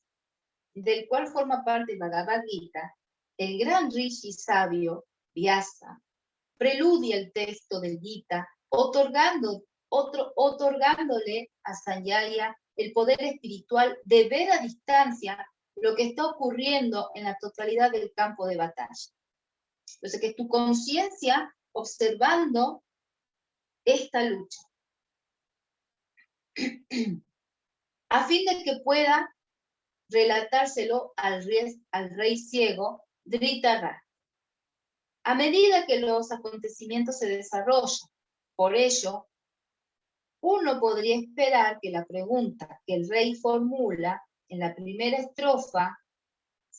del cual forma parte el Bhagavad Gita, el gran rishi sabio, Vyasa, preludia el texto del Gita, otorgándole a Sanjaya el poder espiritual de ver a distancia lo que está ocurriendo en la totalidad del campo de batalla. Entonces, que es tu conciencia observando esta lucha, a fin de que pueda relatárselo al rey ciego, Dhritarashtra. A medida que los acontecimientos se desarrollan, por ello, uno podría esperar que la pregunta que el rey formula en la primera estrofa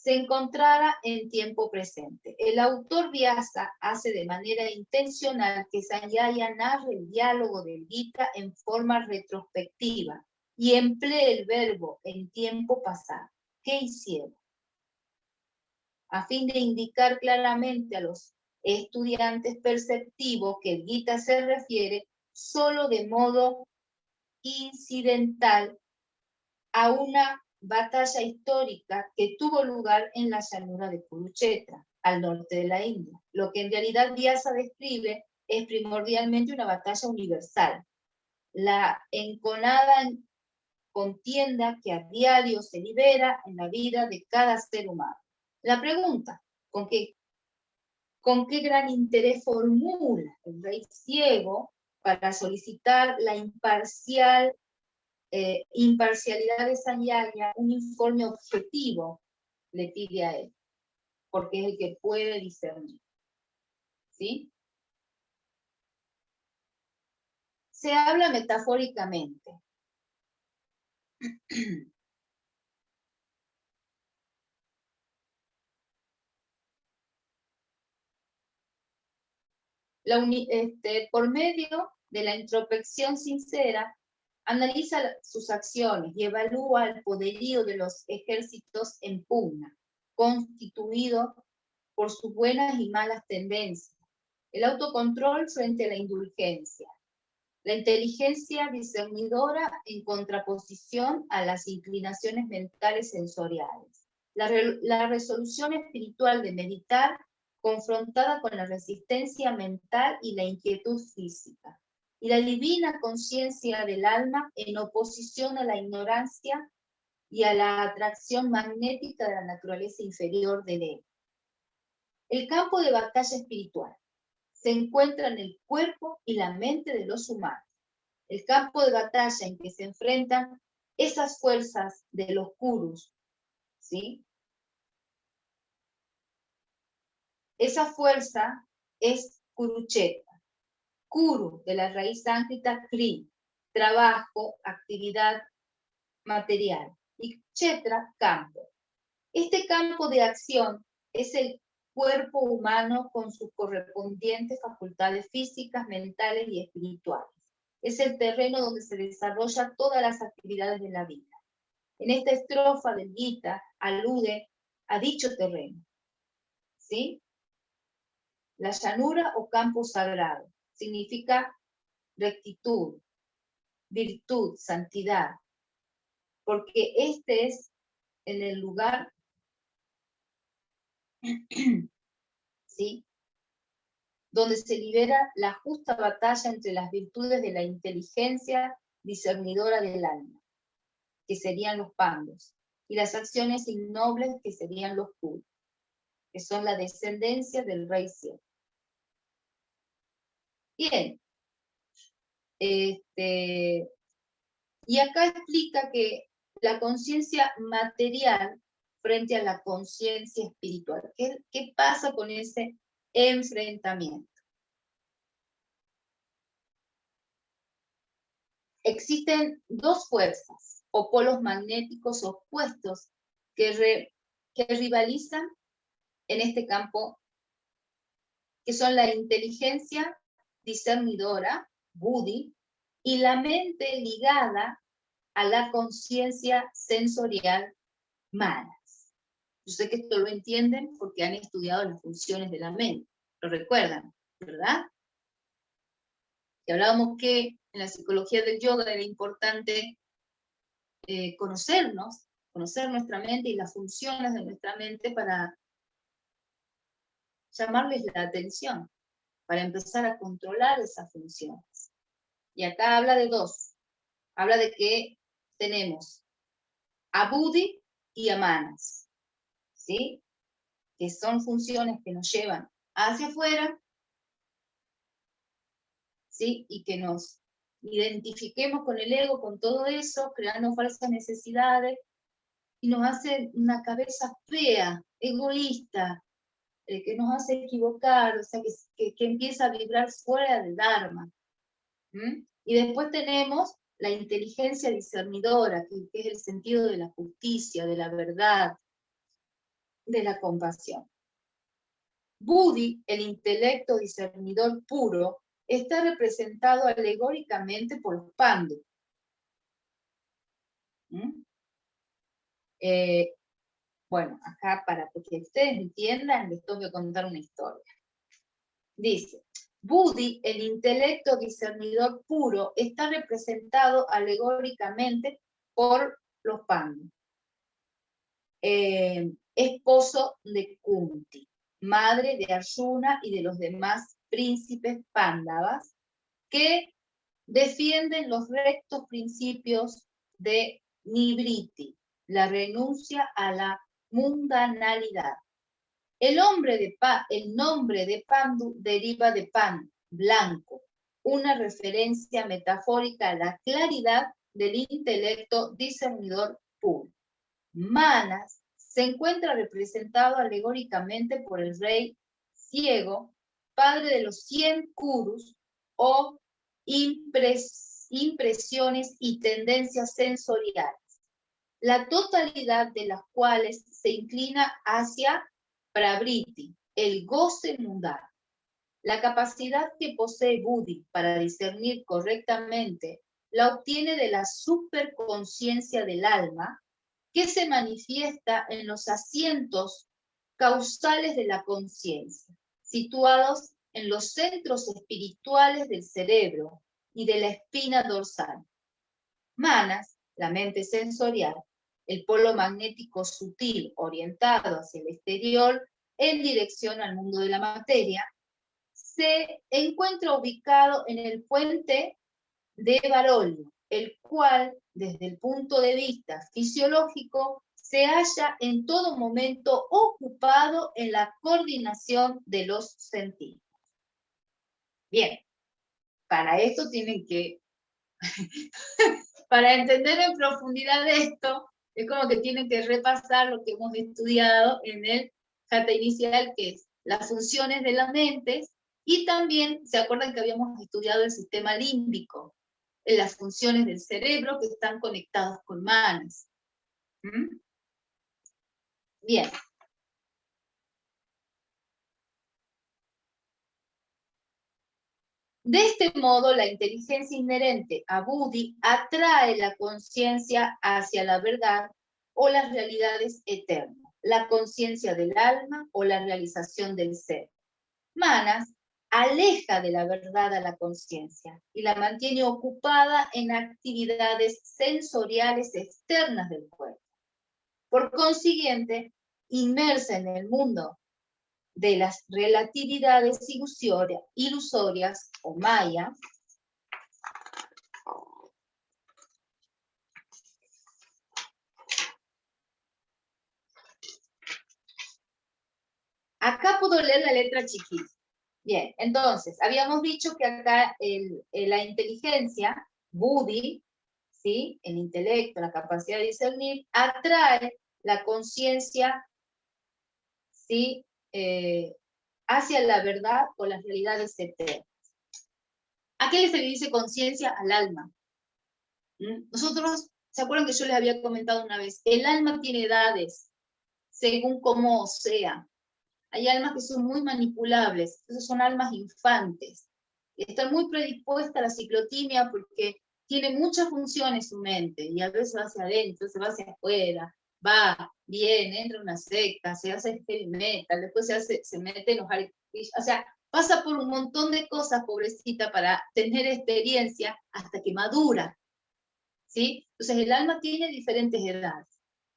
se encontrara en tiempo presente. El autor Vyasa hace de manera intencional que Sanjaya narre el diálogo del Gita en forma retrospectiva y emplee el verbo en tiempo pasado. ¿Qué hicieron? A fin de indicar claramente a los estudiantes perceptivos que el Gita se refiere solo de modo incidental a una batalla histórica que tuvo lugar en la llanura de Kurukshetra, al norte de la India. Lo que en realidad Vyasa describe es primordialmente una batalla universal, la enconada contienda que a diario se libera en la vida de cada ser humano. La pregunta, ¿con qué gran interés formula el rey ciego para solicitar la imparcialidad de Sanjaya, un informe objetivo le pide a él, porque es el que puede discernir? ¿Sí? Se habla metafóricamente. Por medio de la introspección sincera, analiza sus acciones y evalúa el poderío de los ejércitos en pugna, constituido por sus buenas y malas tendencias, el autocontrol frente a la indulgencia, la inteligencia discernidora en contraposición a las inclinaciones mentales sensoriales, la resolución espiritual de meditar confrontada con la resistencia mental y la inquietud física, y la divina conciencia del alma en oposición a la ignorancia y a la atracción magnética de la naturaleza inferior del ego. El campo de batalla espiritual se encuentra en el cuerpo y la mente de los humanos. El campo de batalla en que se enfrentan esas fuerzas de los kurus, ¿sí? Esa fuerza es Kurukshetra. Kuru, de la raíz sánscrita kri, trabajo, actividad material, y Kshetra, campo. Este campo de acción es el cuerpo humano con sus correspondientes facultades físicas, mentales y espirituales. Es el terreno donde se desarrollan todas las actividades de la vida. En esta estrofa del Gita alude a dicho terreno, ¿sí? La llanura o campo sagrado significa rectitud, virtud, santidad, porque este es en el lugar, ¿sí?, donde se libera la justa batalla entre las virtudes de la inteligencia discernidora del alma, que serían los pandos, y las acciones innobles, que serían los puros, que son la descendencia del rey cielo. Bien, y acá explica que la conciencia material frente a la conciencia espiritual. ¿Qué pasa con ese enfrentamiento? Existen dos fuerzas o polos magnéticos opuestos que rivalizan en este campo, que son la inteligencia discernidora, buddhi, y la mente ligada a la conciencia sensorial, manas. Yo sé que esto lo entienden porque han estudiado las funciones de la mente. Lo recuerdan, ¿verdad? Que hablábamos que en la psicología del yoga era importante conocernos, conocer nuestra mente y las funciones de nuestra mente para llamarles la atención, para empezar a controlar esas funciones. Y acá habla de dos. Habla de que tenemos a buddhi y a manas, ¿sí? Que son funciones que nos llevan hacia afuera, ¿sí? Y que nos identifiquemos con el ego, con todo eso, creando falsas necesidades, y nos hace una cabeza fea, egoísta, que nos hace equivocar, o sea, que empieza a vibrar fuera del Dharma. Y después tenemos la inteligencia discernidora, que es el sentido de la justicia, de la verdad, de la compasión. Buddhi, el intelecto discernidor puro, está representado alegóricamente por los pandu. Bueno, acá para que ustedes entiendan, les tengo que contar una historia. Dice, Buddhi, el intelecto discernidor puro, está representado alegóricamente por los pandu. Esposo de Kunti, madre de Arjuna y de los demás príncipes pándavas, que defienden los rectos principios de Nivriti, la renuncia a la mundanalidad. El nombre de Pandu deriva de pan, blanco, una referencia metafórica a la claridad del intelecto discernidor puro. Manas se encuentra representado alegóricamente por el rey ciego, padre de los 100 kurus o impresiones y tendencias sensoriales, la totalidad de las cuales se inclina hacia pravriti, el goce mundano. La capacidad que posee Buddhi para discernir correctamente la obtiene de la superconciencia del alma, que se manifiesta en los asientos causales de la conciencia, situados en los centros espirituales del cerebro y de la espina dorsal. Manas, la mente sensorial, el polo magnético sutil orientado hacia el exterior en dirección al mundo de la materia, se encuentra ubicado en el puente de Barolio, el cual, desde el punto de vista fisiológico, se halla en todo momento ocupado en la coordinación de los sentidos. Bien, para esto tienen que, para entender en profundidad esto, es como que tienen que repasar lo que hemos estudiado en el Hatha inicial, que es las funciones de la mente, y también, ¿se acuerdan que habíamos estudiado el sistema límbico? En las funciones del cerebro que están conectadas con manas. Bien. De este modo, la inteligencia inherente a Buddhi atrae la conciencia hacia la verdad o las realidades eternas, la conciencia del alma o la realización del ser. Manas aleja de la verdad a la conciencia y la mantiene ocupada en actividades sensoriales externas del cuerpo. Por consiguiente, inmersa en el mundo de las relatividades ilusorias o maya, acá puedo leer la letra chiquita. Bien, entonces, habíamos dicho que acá la inteligencia, Buddhi, ¿sí? El intelecto, la capacidad de discernir, atrae la conciencia, ¿sí? Hacia la verdad o las realidades eternas. ¿A qué se le dice conciencia? Al alma. Nosotros, ¿se acuerdan que yo les había comentado una vez? El alma tiene edades, según cómo sea. Hay almas que son muy manipulables, entonces son almas infantes. Están muy predispuestas a la ciclotimia porque tiene muchas funciones su mente, y a veces va hacia adentro, se va hacia afuera, va, viene, entra en una secta, se hace heavy metal, después se mete en los o sea, pasa por un montón de cosas, pobrecita, para tener experiencia hasta que madura, ¿sí? Entonces el alma tiene diferentes edades.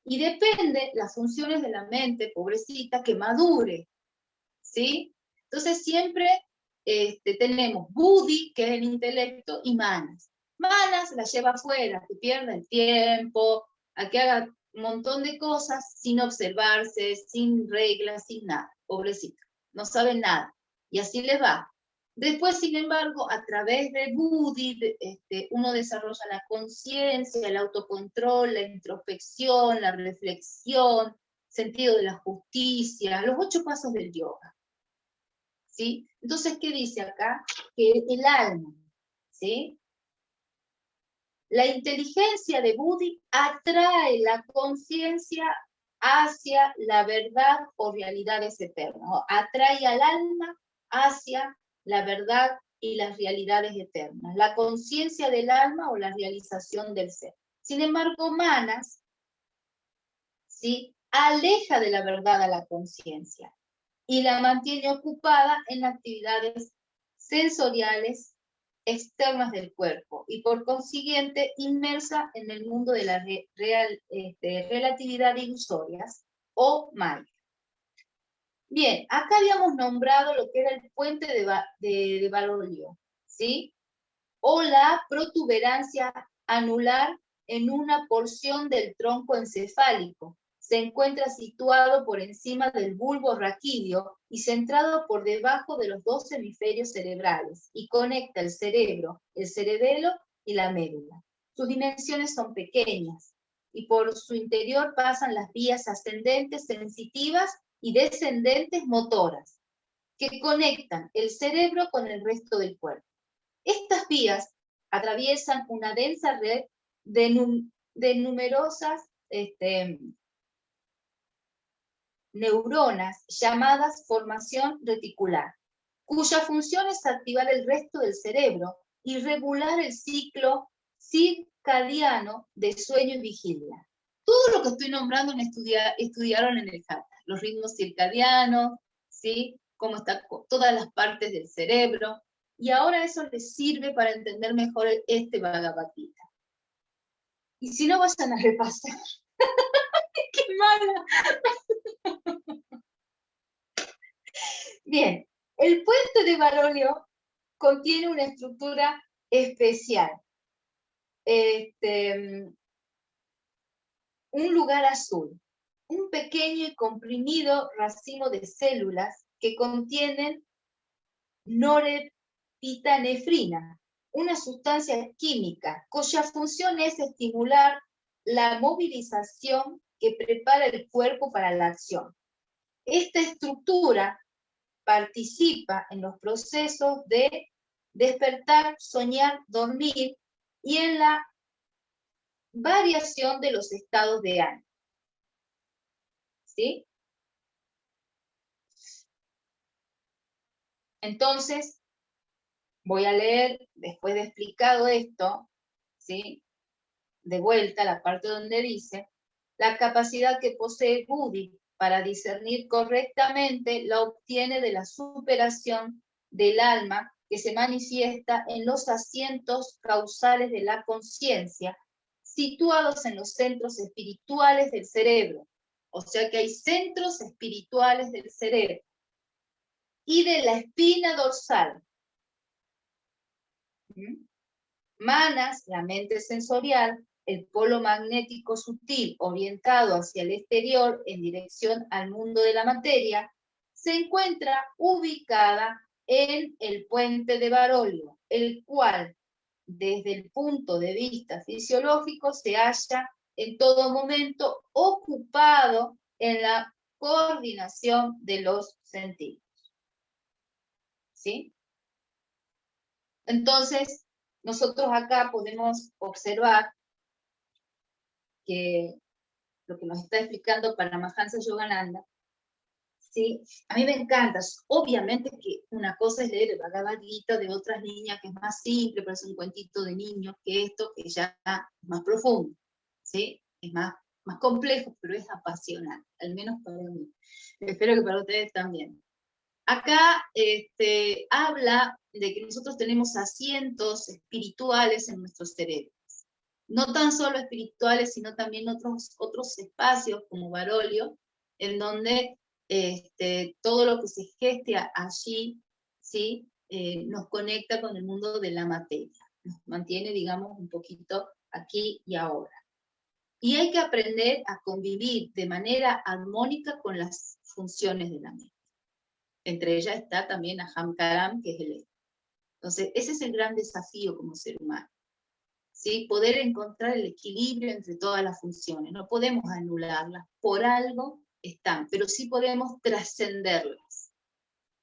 Y depende las funciones de la mente, pobrecita, que madure, ¿sí? Entonces siempre tenemos Buddhi, que es el intelecto, y Manas. Manas la lleva afuera, que pierda el tiempo, a que haga un montón de cosas sin observarse, sin reglas, sin nada. Pobrecita, no sabe nada. Y así les va. Después, sin embargo, a través de Buddhi, uno desarrolla la conciencia, el autocontrol, la introspección, la reflexión, sentido de la justicia, los 8 pasos del yoga. ¿Sí? Entonces, ¿qué dice acá? Que el alma, ¿sí? La inteligencia de Buddhi atrae la conciencia hacia la verdad o realidades eternas, o atrae al alma hacia la verdad y las realidades eternas, la conciencia del alma o la realización del ser. Sin embargo, Manas, ¿sí?, aleja de la verdad a la conciencia y la mantiene ocupada en actividades sensoriales externas del cuerpo y por consiguiente inmersa en el mundo de la relatividad ilusorias o Maya. Bien, acá habíamos nombrado lo que era el puente de Baroglio, ¿sí? O la protuberancia anular en una porción del tronco encefálico. Se encuentra situado por encima del bulbo raquídeo y centrado por debajo de los dos hemisferios cerebrales y conecta el cerebro, el cerebelo y la médula. Sus dimensiones son pequeñas y por su interior pasan las vías ascendentes sensitivas y descendentes motoras que conectan el cerebro con el resto del cuerpo. Estas vías atraviesan una densa red de numerosas neuronas llamadas formación reticular, cuya función es activar el resto del cerebro y regular el ciclo circadiano de sueño y vigilia. Todo lo que estoy nombrando estudiaron en el Hatha, los ritmos circadianos, ¿sí?, cómo están todas las partes del cerebro, y ahora eso les sirve para entender mejor este Bhagavad Gita. Y si no, vayan a repasar. ¡Qué mala! Bien, el puente de Baroglio contiene una estructura especial. Un lugar azul, un pequeño y comprimido racimo de células que contienen norepinefrina, una sustancia química cuya función es estimular la movilización que prepara el cuerpo para la acción. Esta estructura participa en los procesos de despertar, soñar, dormir y en la variación de los estados de ánimo. ¿Sí? Entonces, voy a leer, después de explicado esto, ¿sí?, de vuelta la parte donde dice, la capacidad que posee Buddhi para discernir correctamente la obtiene de la superación del alma que se manifiesta en los asientos causales de la conciencia, situados en los centros espirituales del cerebro. O sea que hay centros espirituales del cerebro y de la espina dorsal. Manas, la mente sensorial, el polo magnético sutil orientado hacia el exterior en dirección al mundo de la materia, se encuentra ubicada en el puente de Baroglio, el cual, desde el punto de vista fisiológico, se halla en todo momento ocupado en la coordinación de los sentidos. ¿Sí? Entonces, nosotros acá podemos observar que lo que nos está explicando Paramahansa Yogananda, ¿sí? A mí me encanta. Obviamente que una cosa es leer el Bhagavad Gita de otras niñas, que es más simple, parece un cuentito de niños, que esto, que ya es más profundo, ¿sí? Es más complejo, pero es apasionante, al menos para mí. Espero que para ustedes también. Acá habla de que nosotros tenemos asientos espirituales en nuestros cerebros. No tan solo espirituales, sino también otros espacios como Baroglio, en donde todo lo que se geste allí, ¿sí?, nos conecta con el mundo de la materia. Nos mantiene, digamos, un poquito aquí y ahora. Y hay que aprender a convivir de manera armónica con las funciones de la mente. Entre ellas está también Ahamkaram, que es el ego. Entonces, ese es el gran desafío como ser humano. ¿Sí? Poder encontrar el equilibrio entre todas las funciones. No podemos anularlas, por algo están, pero sí podemos trascenderlas.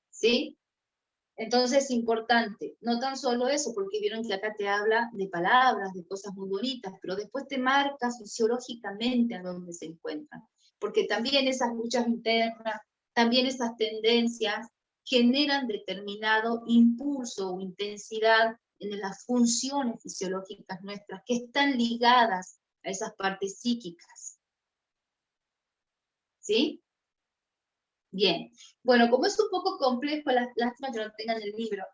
¿Sí? Entonces es importante, no tan solo eso, porque vieron que acá te habla de palabras, de cosas muy bonitas, pero después te marca fisiológicamente a dónde se encuentran. porque también esas luchas internas, también esas tendencias generan determinado impulso o intensidad en las funciones fisiológicas nuestras que están ligadas a esas partes psíquicas. ¿Sí? Bien. Bueno, como es un poco complejo, lástima que no tengan el libro.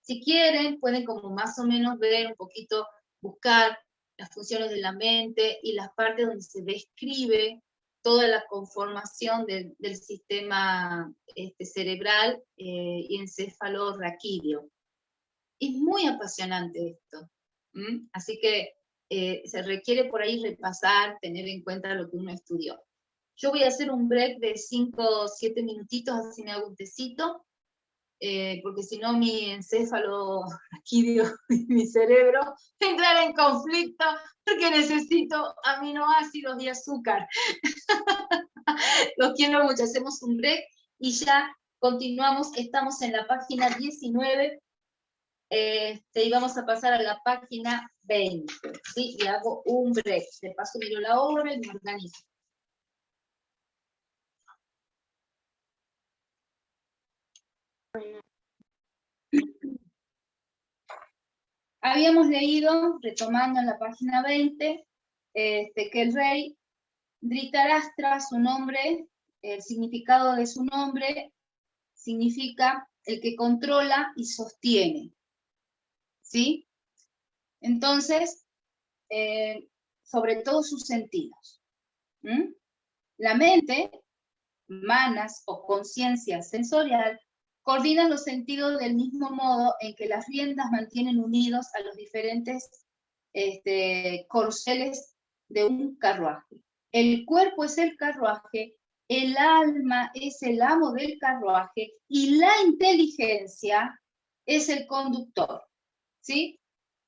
Si quieren, pueden como más o menos ver un poquito, buscar las funciones de la mente y las partes donde se describe toda la conformación del sistema cerebral y encéfalo-raquídeo. Es muy apasionante esto. Así que se requiere por ahí repasar, tener en cuenta lo que uno estudió. Yo voy a hacer un break de 5 o 7 minutitos, así me hago un tecito, porque si no mi encéfalo raquídeo y mi cerebro entrará en conflicto, porque necesito aminoácidos y azúcar. Los quiero mucho, hacemos un break y ya continuamos, estamos en la página 19, y vamos a pasar a la página 20, ¿sí? Y hago un break, de paso miro la hora y me organizo. Habíamos leído, retomando en la página 20, que el rey Dhritarashtra, su nombre, el significado de su nombre, significa el que controla y sostiene. ¿Sí? Entonces, sobre todo sus sentidos. La mente, manas o conciencia sensorial, coordinan los sentidos del mismo modo en que las riendas mantienen unidos a los diferentes corceles de un carruaje. El cuerpo es el carruaje, el alma es el amo del carruaje y la inteligencia es el conductor. ¿Sí?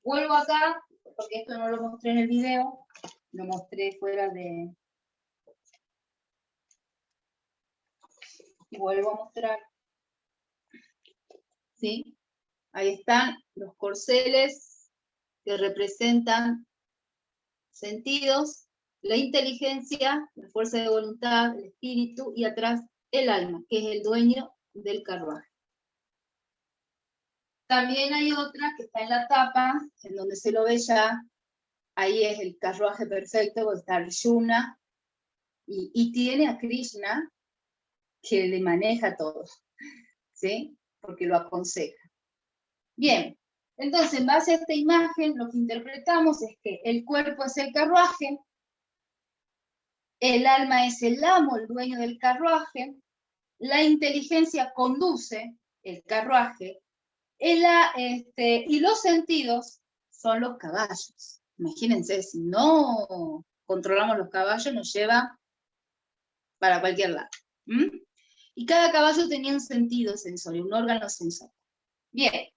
Vuelvo acá, porque esto no lo mostré en el video, lo mostré fuera de... Y vuelvo a mostrar. ¿Sí? Ahí están los corceles que representan sentidos, la inteligencia, la fuerza de voluntad, el espíritu, y atrás el alma, que es el dueño del carruaje. También hay otra que está en la tapa, en donde se lo ve ya, ahí es el carruaje perfecto, donde está Arjuna, y tiene a Krishna, que le maneja todo, ¿sí? Porque lo aconseja. Bien, entonces, en base a esta imagen, lo que interpretamos es que el cuerpo es el carruaje, el alma es el amo, el dueño del carruaje, la inteligencia conduce el carruaje, y los sentidos son los caballos. Imagínense, si no controlamos los caballos, nos lleva para cualquier lado. Y cada caballo tenía un sentido sensorio, un órgano sensorio. Bien.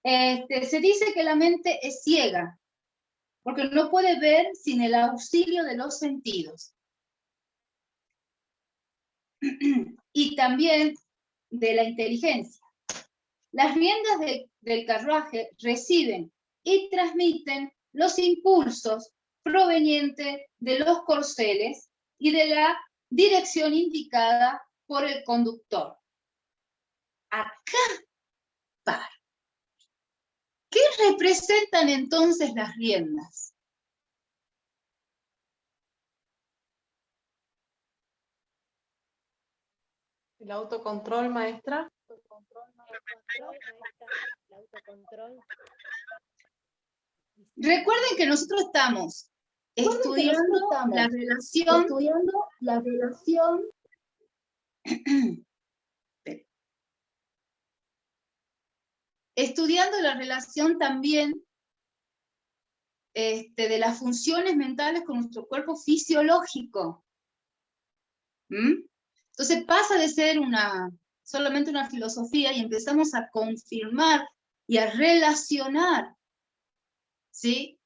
Se dice que la mente es ciega, porque no puede ver sin el auxilio de los sentidos. Y también de la inteligencia. Las riendas del carruaje reciben y transmiten los impulsos provenientes de los corceles y de la dirección indicada por el conductor. Acá para. ¿Qué representan entonces las riendas? El autocontrol, maestra. El autocontrol. Recuerden que nosotros estamos estudiando la relación también de las funciones mentales con nuestro cuerpo fisiológico. Entonces pasa de ser solamente una filosofía y empezamos a confirmar y a relacionar, ¿sí?,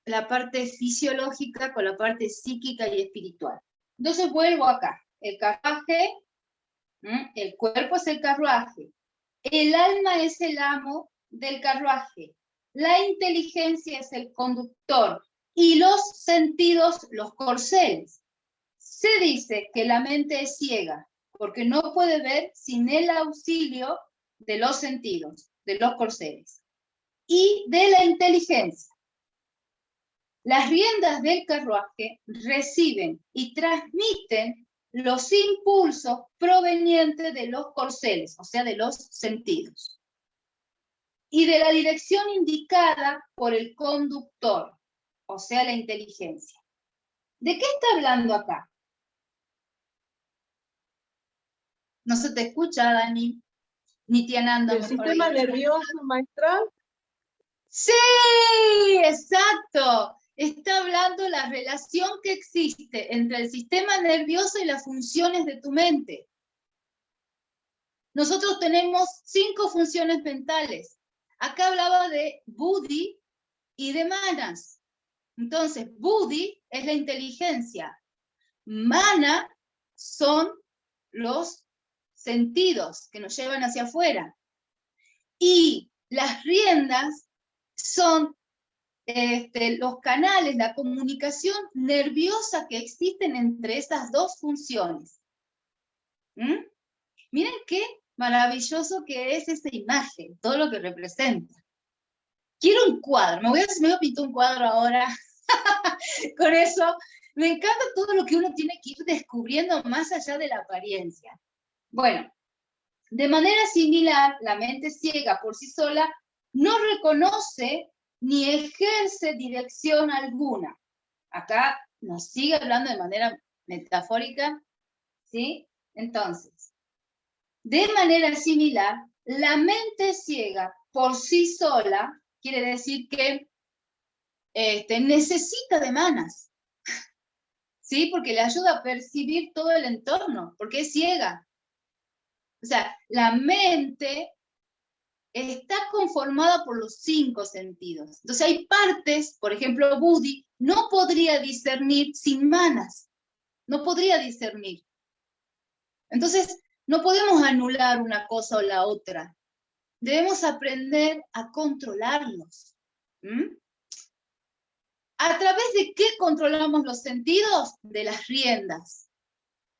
la parte fisiológica con la parte psíquica y espiritual. Entonces vuelvo acá. El carruaje, el cuerpo es el carruaje, el alma es el amo del carruaje, la inteligencia es el conductor y los sentidos, los corceles. Se dice que la mente es ciega, porque no puede ver sin el auxilio de los sentidos, de los corceles, y de la inteligencia. Las riendas del carruaje reciben y transmiten los impulsos provenientes de los corceles, o sea, de los sentidos, y de la dirección indicada por el conductor, o sea, la inteligencia. ¿De qué está hablando acá? No se te escucha, Dani, ni Tiananda. ¿El sistema nervioso, maestra? Sí, exacto. Está hablando de la relación que existe entre el sistema nervioso y las funciones de tu mente. Nosotros tenemos 5 funciones mentales. Acá hablaba de buddhi y de manas. Entonces, buddhi es la inteligencia. Mana son los sentidos que nos llevan hacia afuera. Y las riendas son los canales, la comunicación nerviosa que existen entre esas dos funciones. Miren qué maravilloso que es esa imagen, todo lo que representa. Quiero un cuadro, me voy a pintar un cuadro ahora. Con eso, me encanta todo lo que uno tiene que ir descubriendo más allá de la apariencia. Bueno, de manera similar, la mente ciega por sí sola no reconoce ni ejerce dirección alguna. Acá nos sigue hablando de manera metafórica, ¿sí? Entonces, de manera similar, la mente ciega por sí sola quiere decir que necesita de manas, ¿sí? Porque le ayuda a percibir todo el entorno, porque es ciega. O sea, la mente está conformada por los 5 sentidos. Entonces hay partes, por ejemplo, buddhi no podría discernir sin manas, no podría discernir. Entonces no podemos anular una cosa o la otra. Debemos aprender a controlarlos. ¿A través de qué controlamos los sentidos? De las riendas,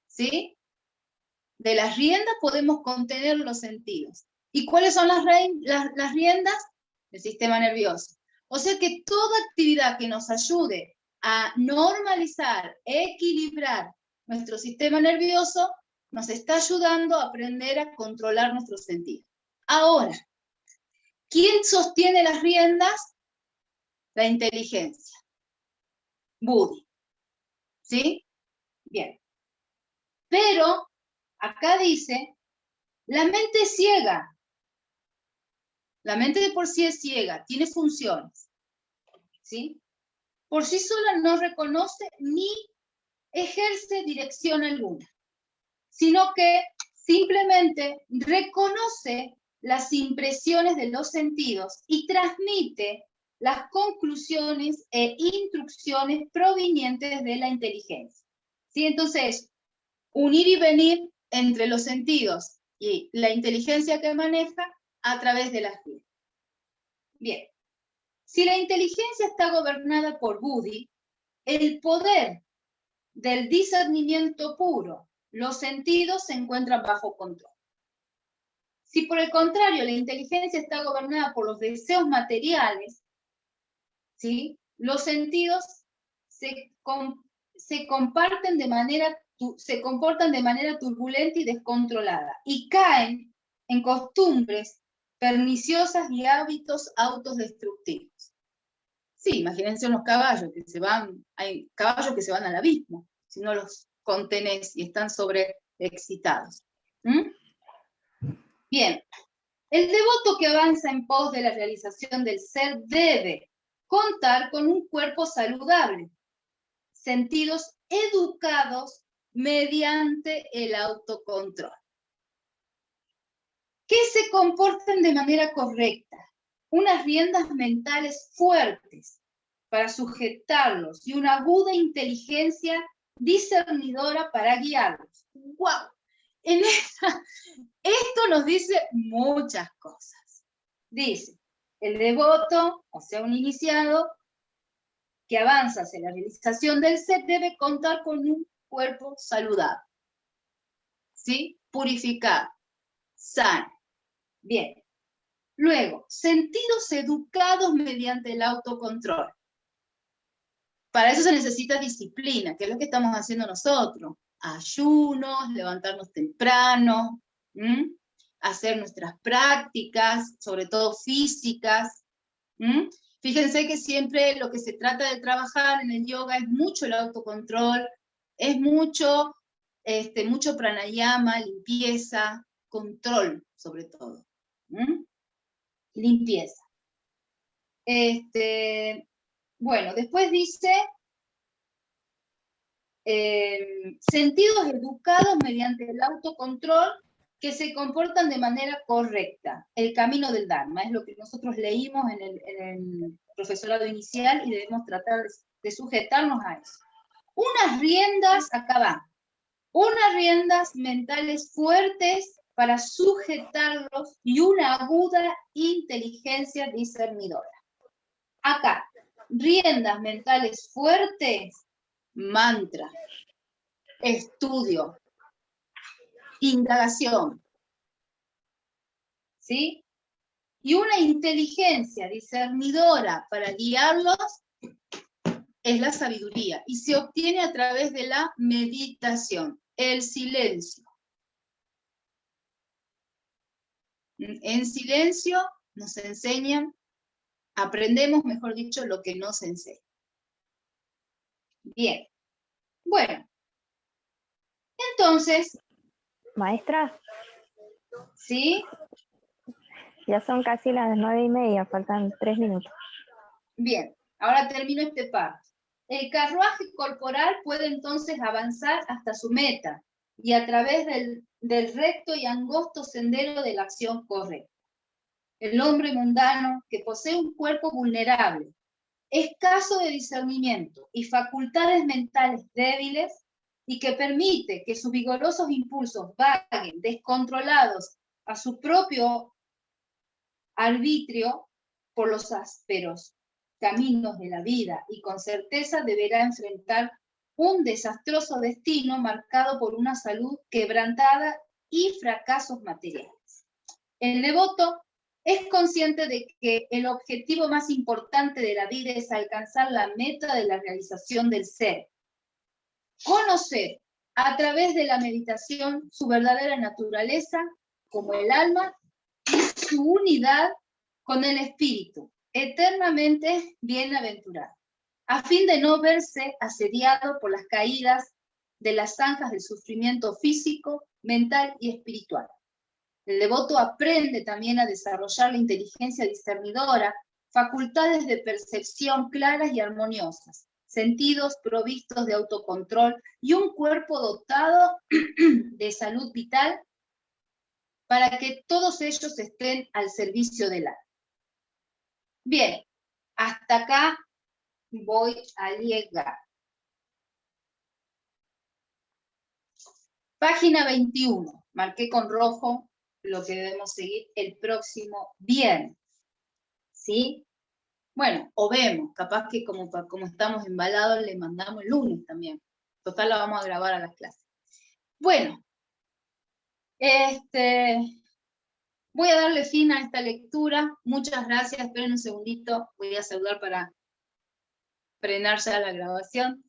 ¿sí? De las riendas podemos contener los sentidos. ¿Y cuáles son las riendas? El sistema nervioso. O sea que toda actividad que nos ayude a normalizar, equilibrar nuestro sistema nervioso, nos está ayudando a aprender a controlar nuestros sentidos. Ahora, ¿quién sostiene las riendas? La inteligencia. Buddhi. ¿Sí? Bien. Pero, acá dice, la mente es ciega. La mente de por sí es ciega, tiene funciones, ¿sí? Por sí sola no reconoce ni ejerce dirección alguna, sino que simplemente reconoce las impresiones de los sentidos y transmite las conclusiones e instrucciones provenientes de la inteligencia. ¿Sí? Entonces, unir y venir entre los sentidos y la inteligencia que maneja a través de las vidas. Bien, si la inteligencia está gobernada por buddhi, el poder del discernimiento puro, los sentidos se encuentran bajo control. Si por el contrario la inteligencia está gobernada por los deseos materiales, ¿sí? Los sentidos se comportan de manera turbulenta y descontrolada y caen en costumbres perniciosas y hábitos autodestructivos. Sí, imagínense unos caballos que se van, hay caballos que se van al abismo, si no los contenés y están sobreexcitados. Bien, el devoto que avanza en pos de la realización del ser debe contar con un cuerpo saludable, sentidos educados mediante el autocontrol, que se comporten de manera correcta, unas riendas mentales fuertes para sujetarlos y una aguda inteligencia discernidora para guiarlos. ¡Wow! Esto nos dice muchas cosas. Dice, el devoto, o sea, un iniciado, que avanza hacia la realización del ser debe contar con un cuerpo saludable, ¿sí? Purificado, sano. Bien. Luego, sentidos educados mediante el autocontrol. Para eso se necesita disciplina, que es lo que estamos haciendo nosotros. Ayunos, levantarnos temprano, hacer nuestras prácticas, sobre todo físicas. Fíjense que siempre lo que se trata de trabajar en el yoga es mucho el autocontrol, es mucho pranayama, limpieza, control sobre todo. Limpieza. Bueno, después dice, sentidos educados mediante el autocontrol que se comportan de manera correcta. El camino del Dharma, es lo que nosotros leímos en el profesorado inicial y debemos tratar de sujetarnos a eso. Unas riendas, acá va, unas riendas mentales fuertes para sujetarlos y una aguda inteligencia discernidora. Acá, riendas mentales fuertes, mantra, estudio, indagación, ¿sí? Y una inteligencia discernidora para guiarlos es la sabiduría, y se obtiene a través de la meditación, el silencio. En silencio nos enseñan, aprendemos, mejor dicho, lo que nos enseña. Bien. Bueno. Entonces. Maestra. ¿Sí? Ya son casi las 9:30, faltan 3 minutos. Bien, ahora termino este párrafo. El carruaje corporal puede entonces avanzar hasta su meta y a través del recto y angosto sendero de la acción correcta. El hombre mundano que posee un cuerpo vulnerable, escaso de discernimiento y facultades mentales débiles y que permite que sus vigorosos impulsos vaguen descontrolados a su propio arbitrio por los ásperos caminos de la vida y con certeza deberá enfrentar un desastroso destino marcado por una salud quebrantada y fracasos materiales. El devoto es consciente de que el objetivo más importante de la vida es alcanzar la meta de la realización del ser. Conocer a través de la meditación su verdadera naturaleza como el alma y su unidad con el espíritu, eternamente bienaventurado, a fin de no verse asediado por las caídas de las zanjas del sufrimiento físico, mental y espiritual. El devoto aprende también a desarrollar la inteligencia discernidora, facultades de percepción claras y armoniosas, sentidos provistos de autocontrol y un cuerpo dotado de salud vital para que todos ellos estén al servicio del alma. Bien, hasta acá voy a llegar. Página 21, marqué con rojo lo que debemos seguir el próximo viernes, ¿sí? Bueno, o vemos, capaz que como estamos embalados le mandamos el lunes también. Total, la vamos a grabar a las clases. Bueno, voy a darle fin a esta lectura. Muchas gracias, esperen un segundito, voy a saludar para frenar ya la grabación.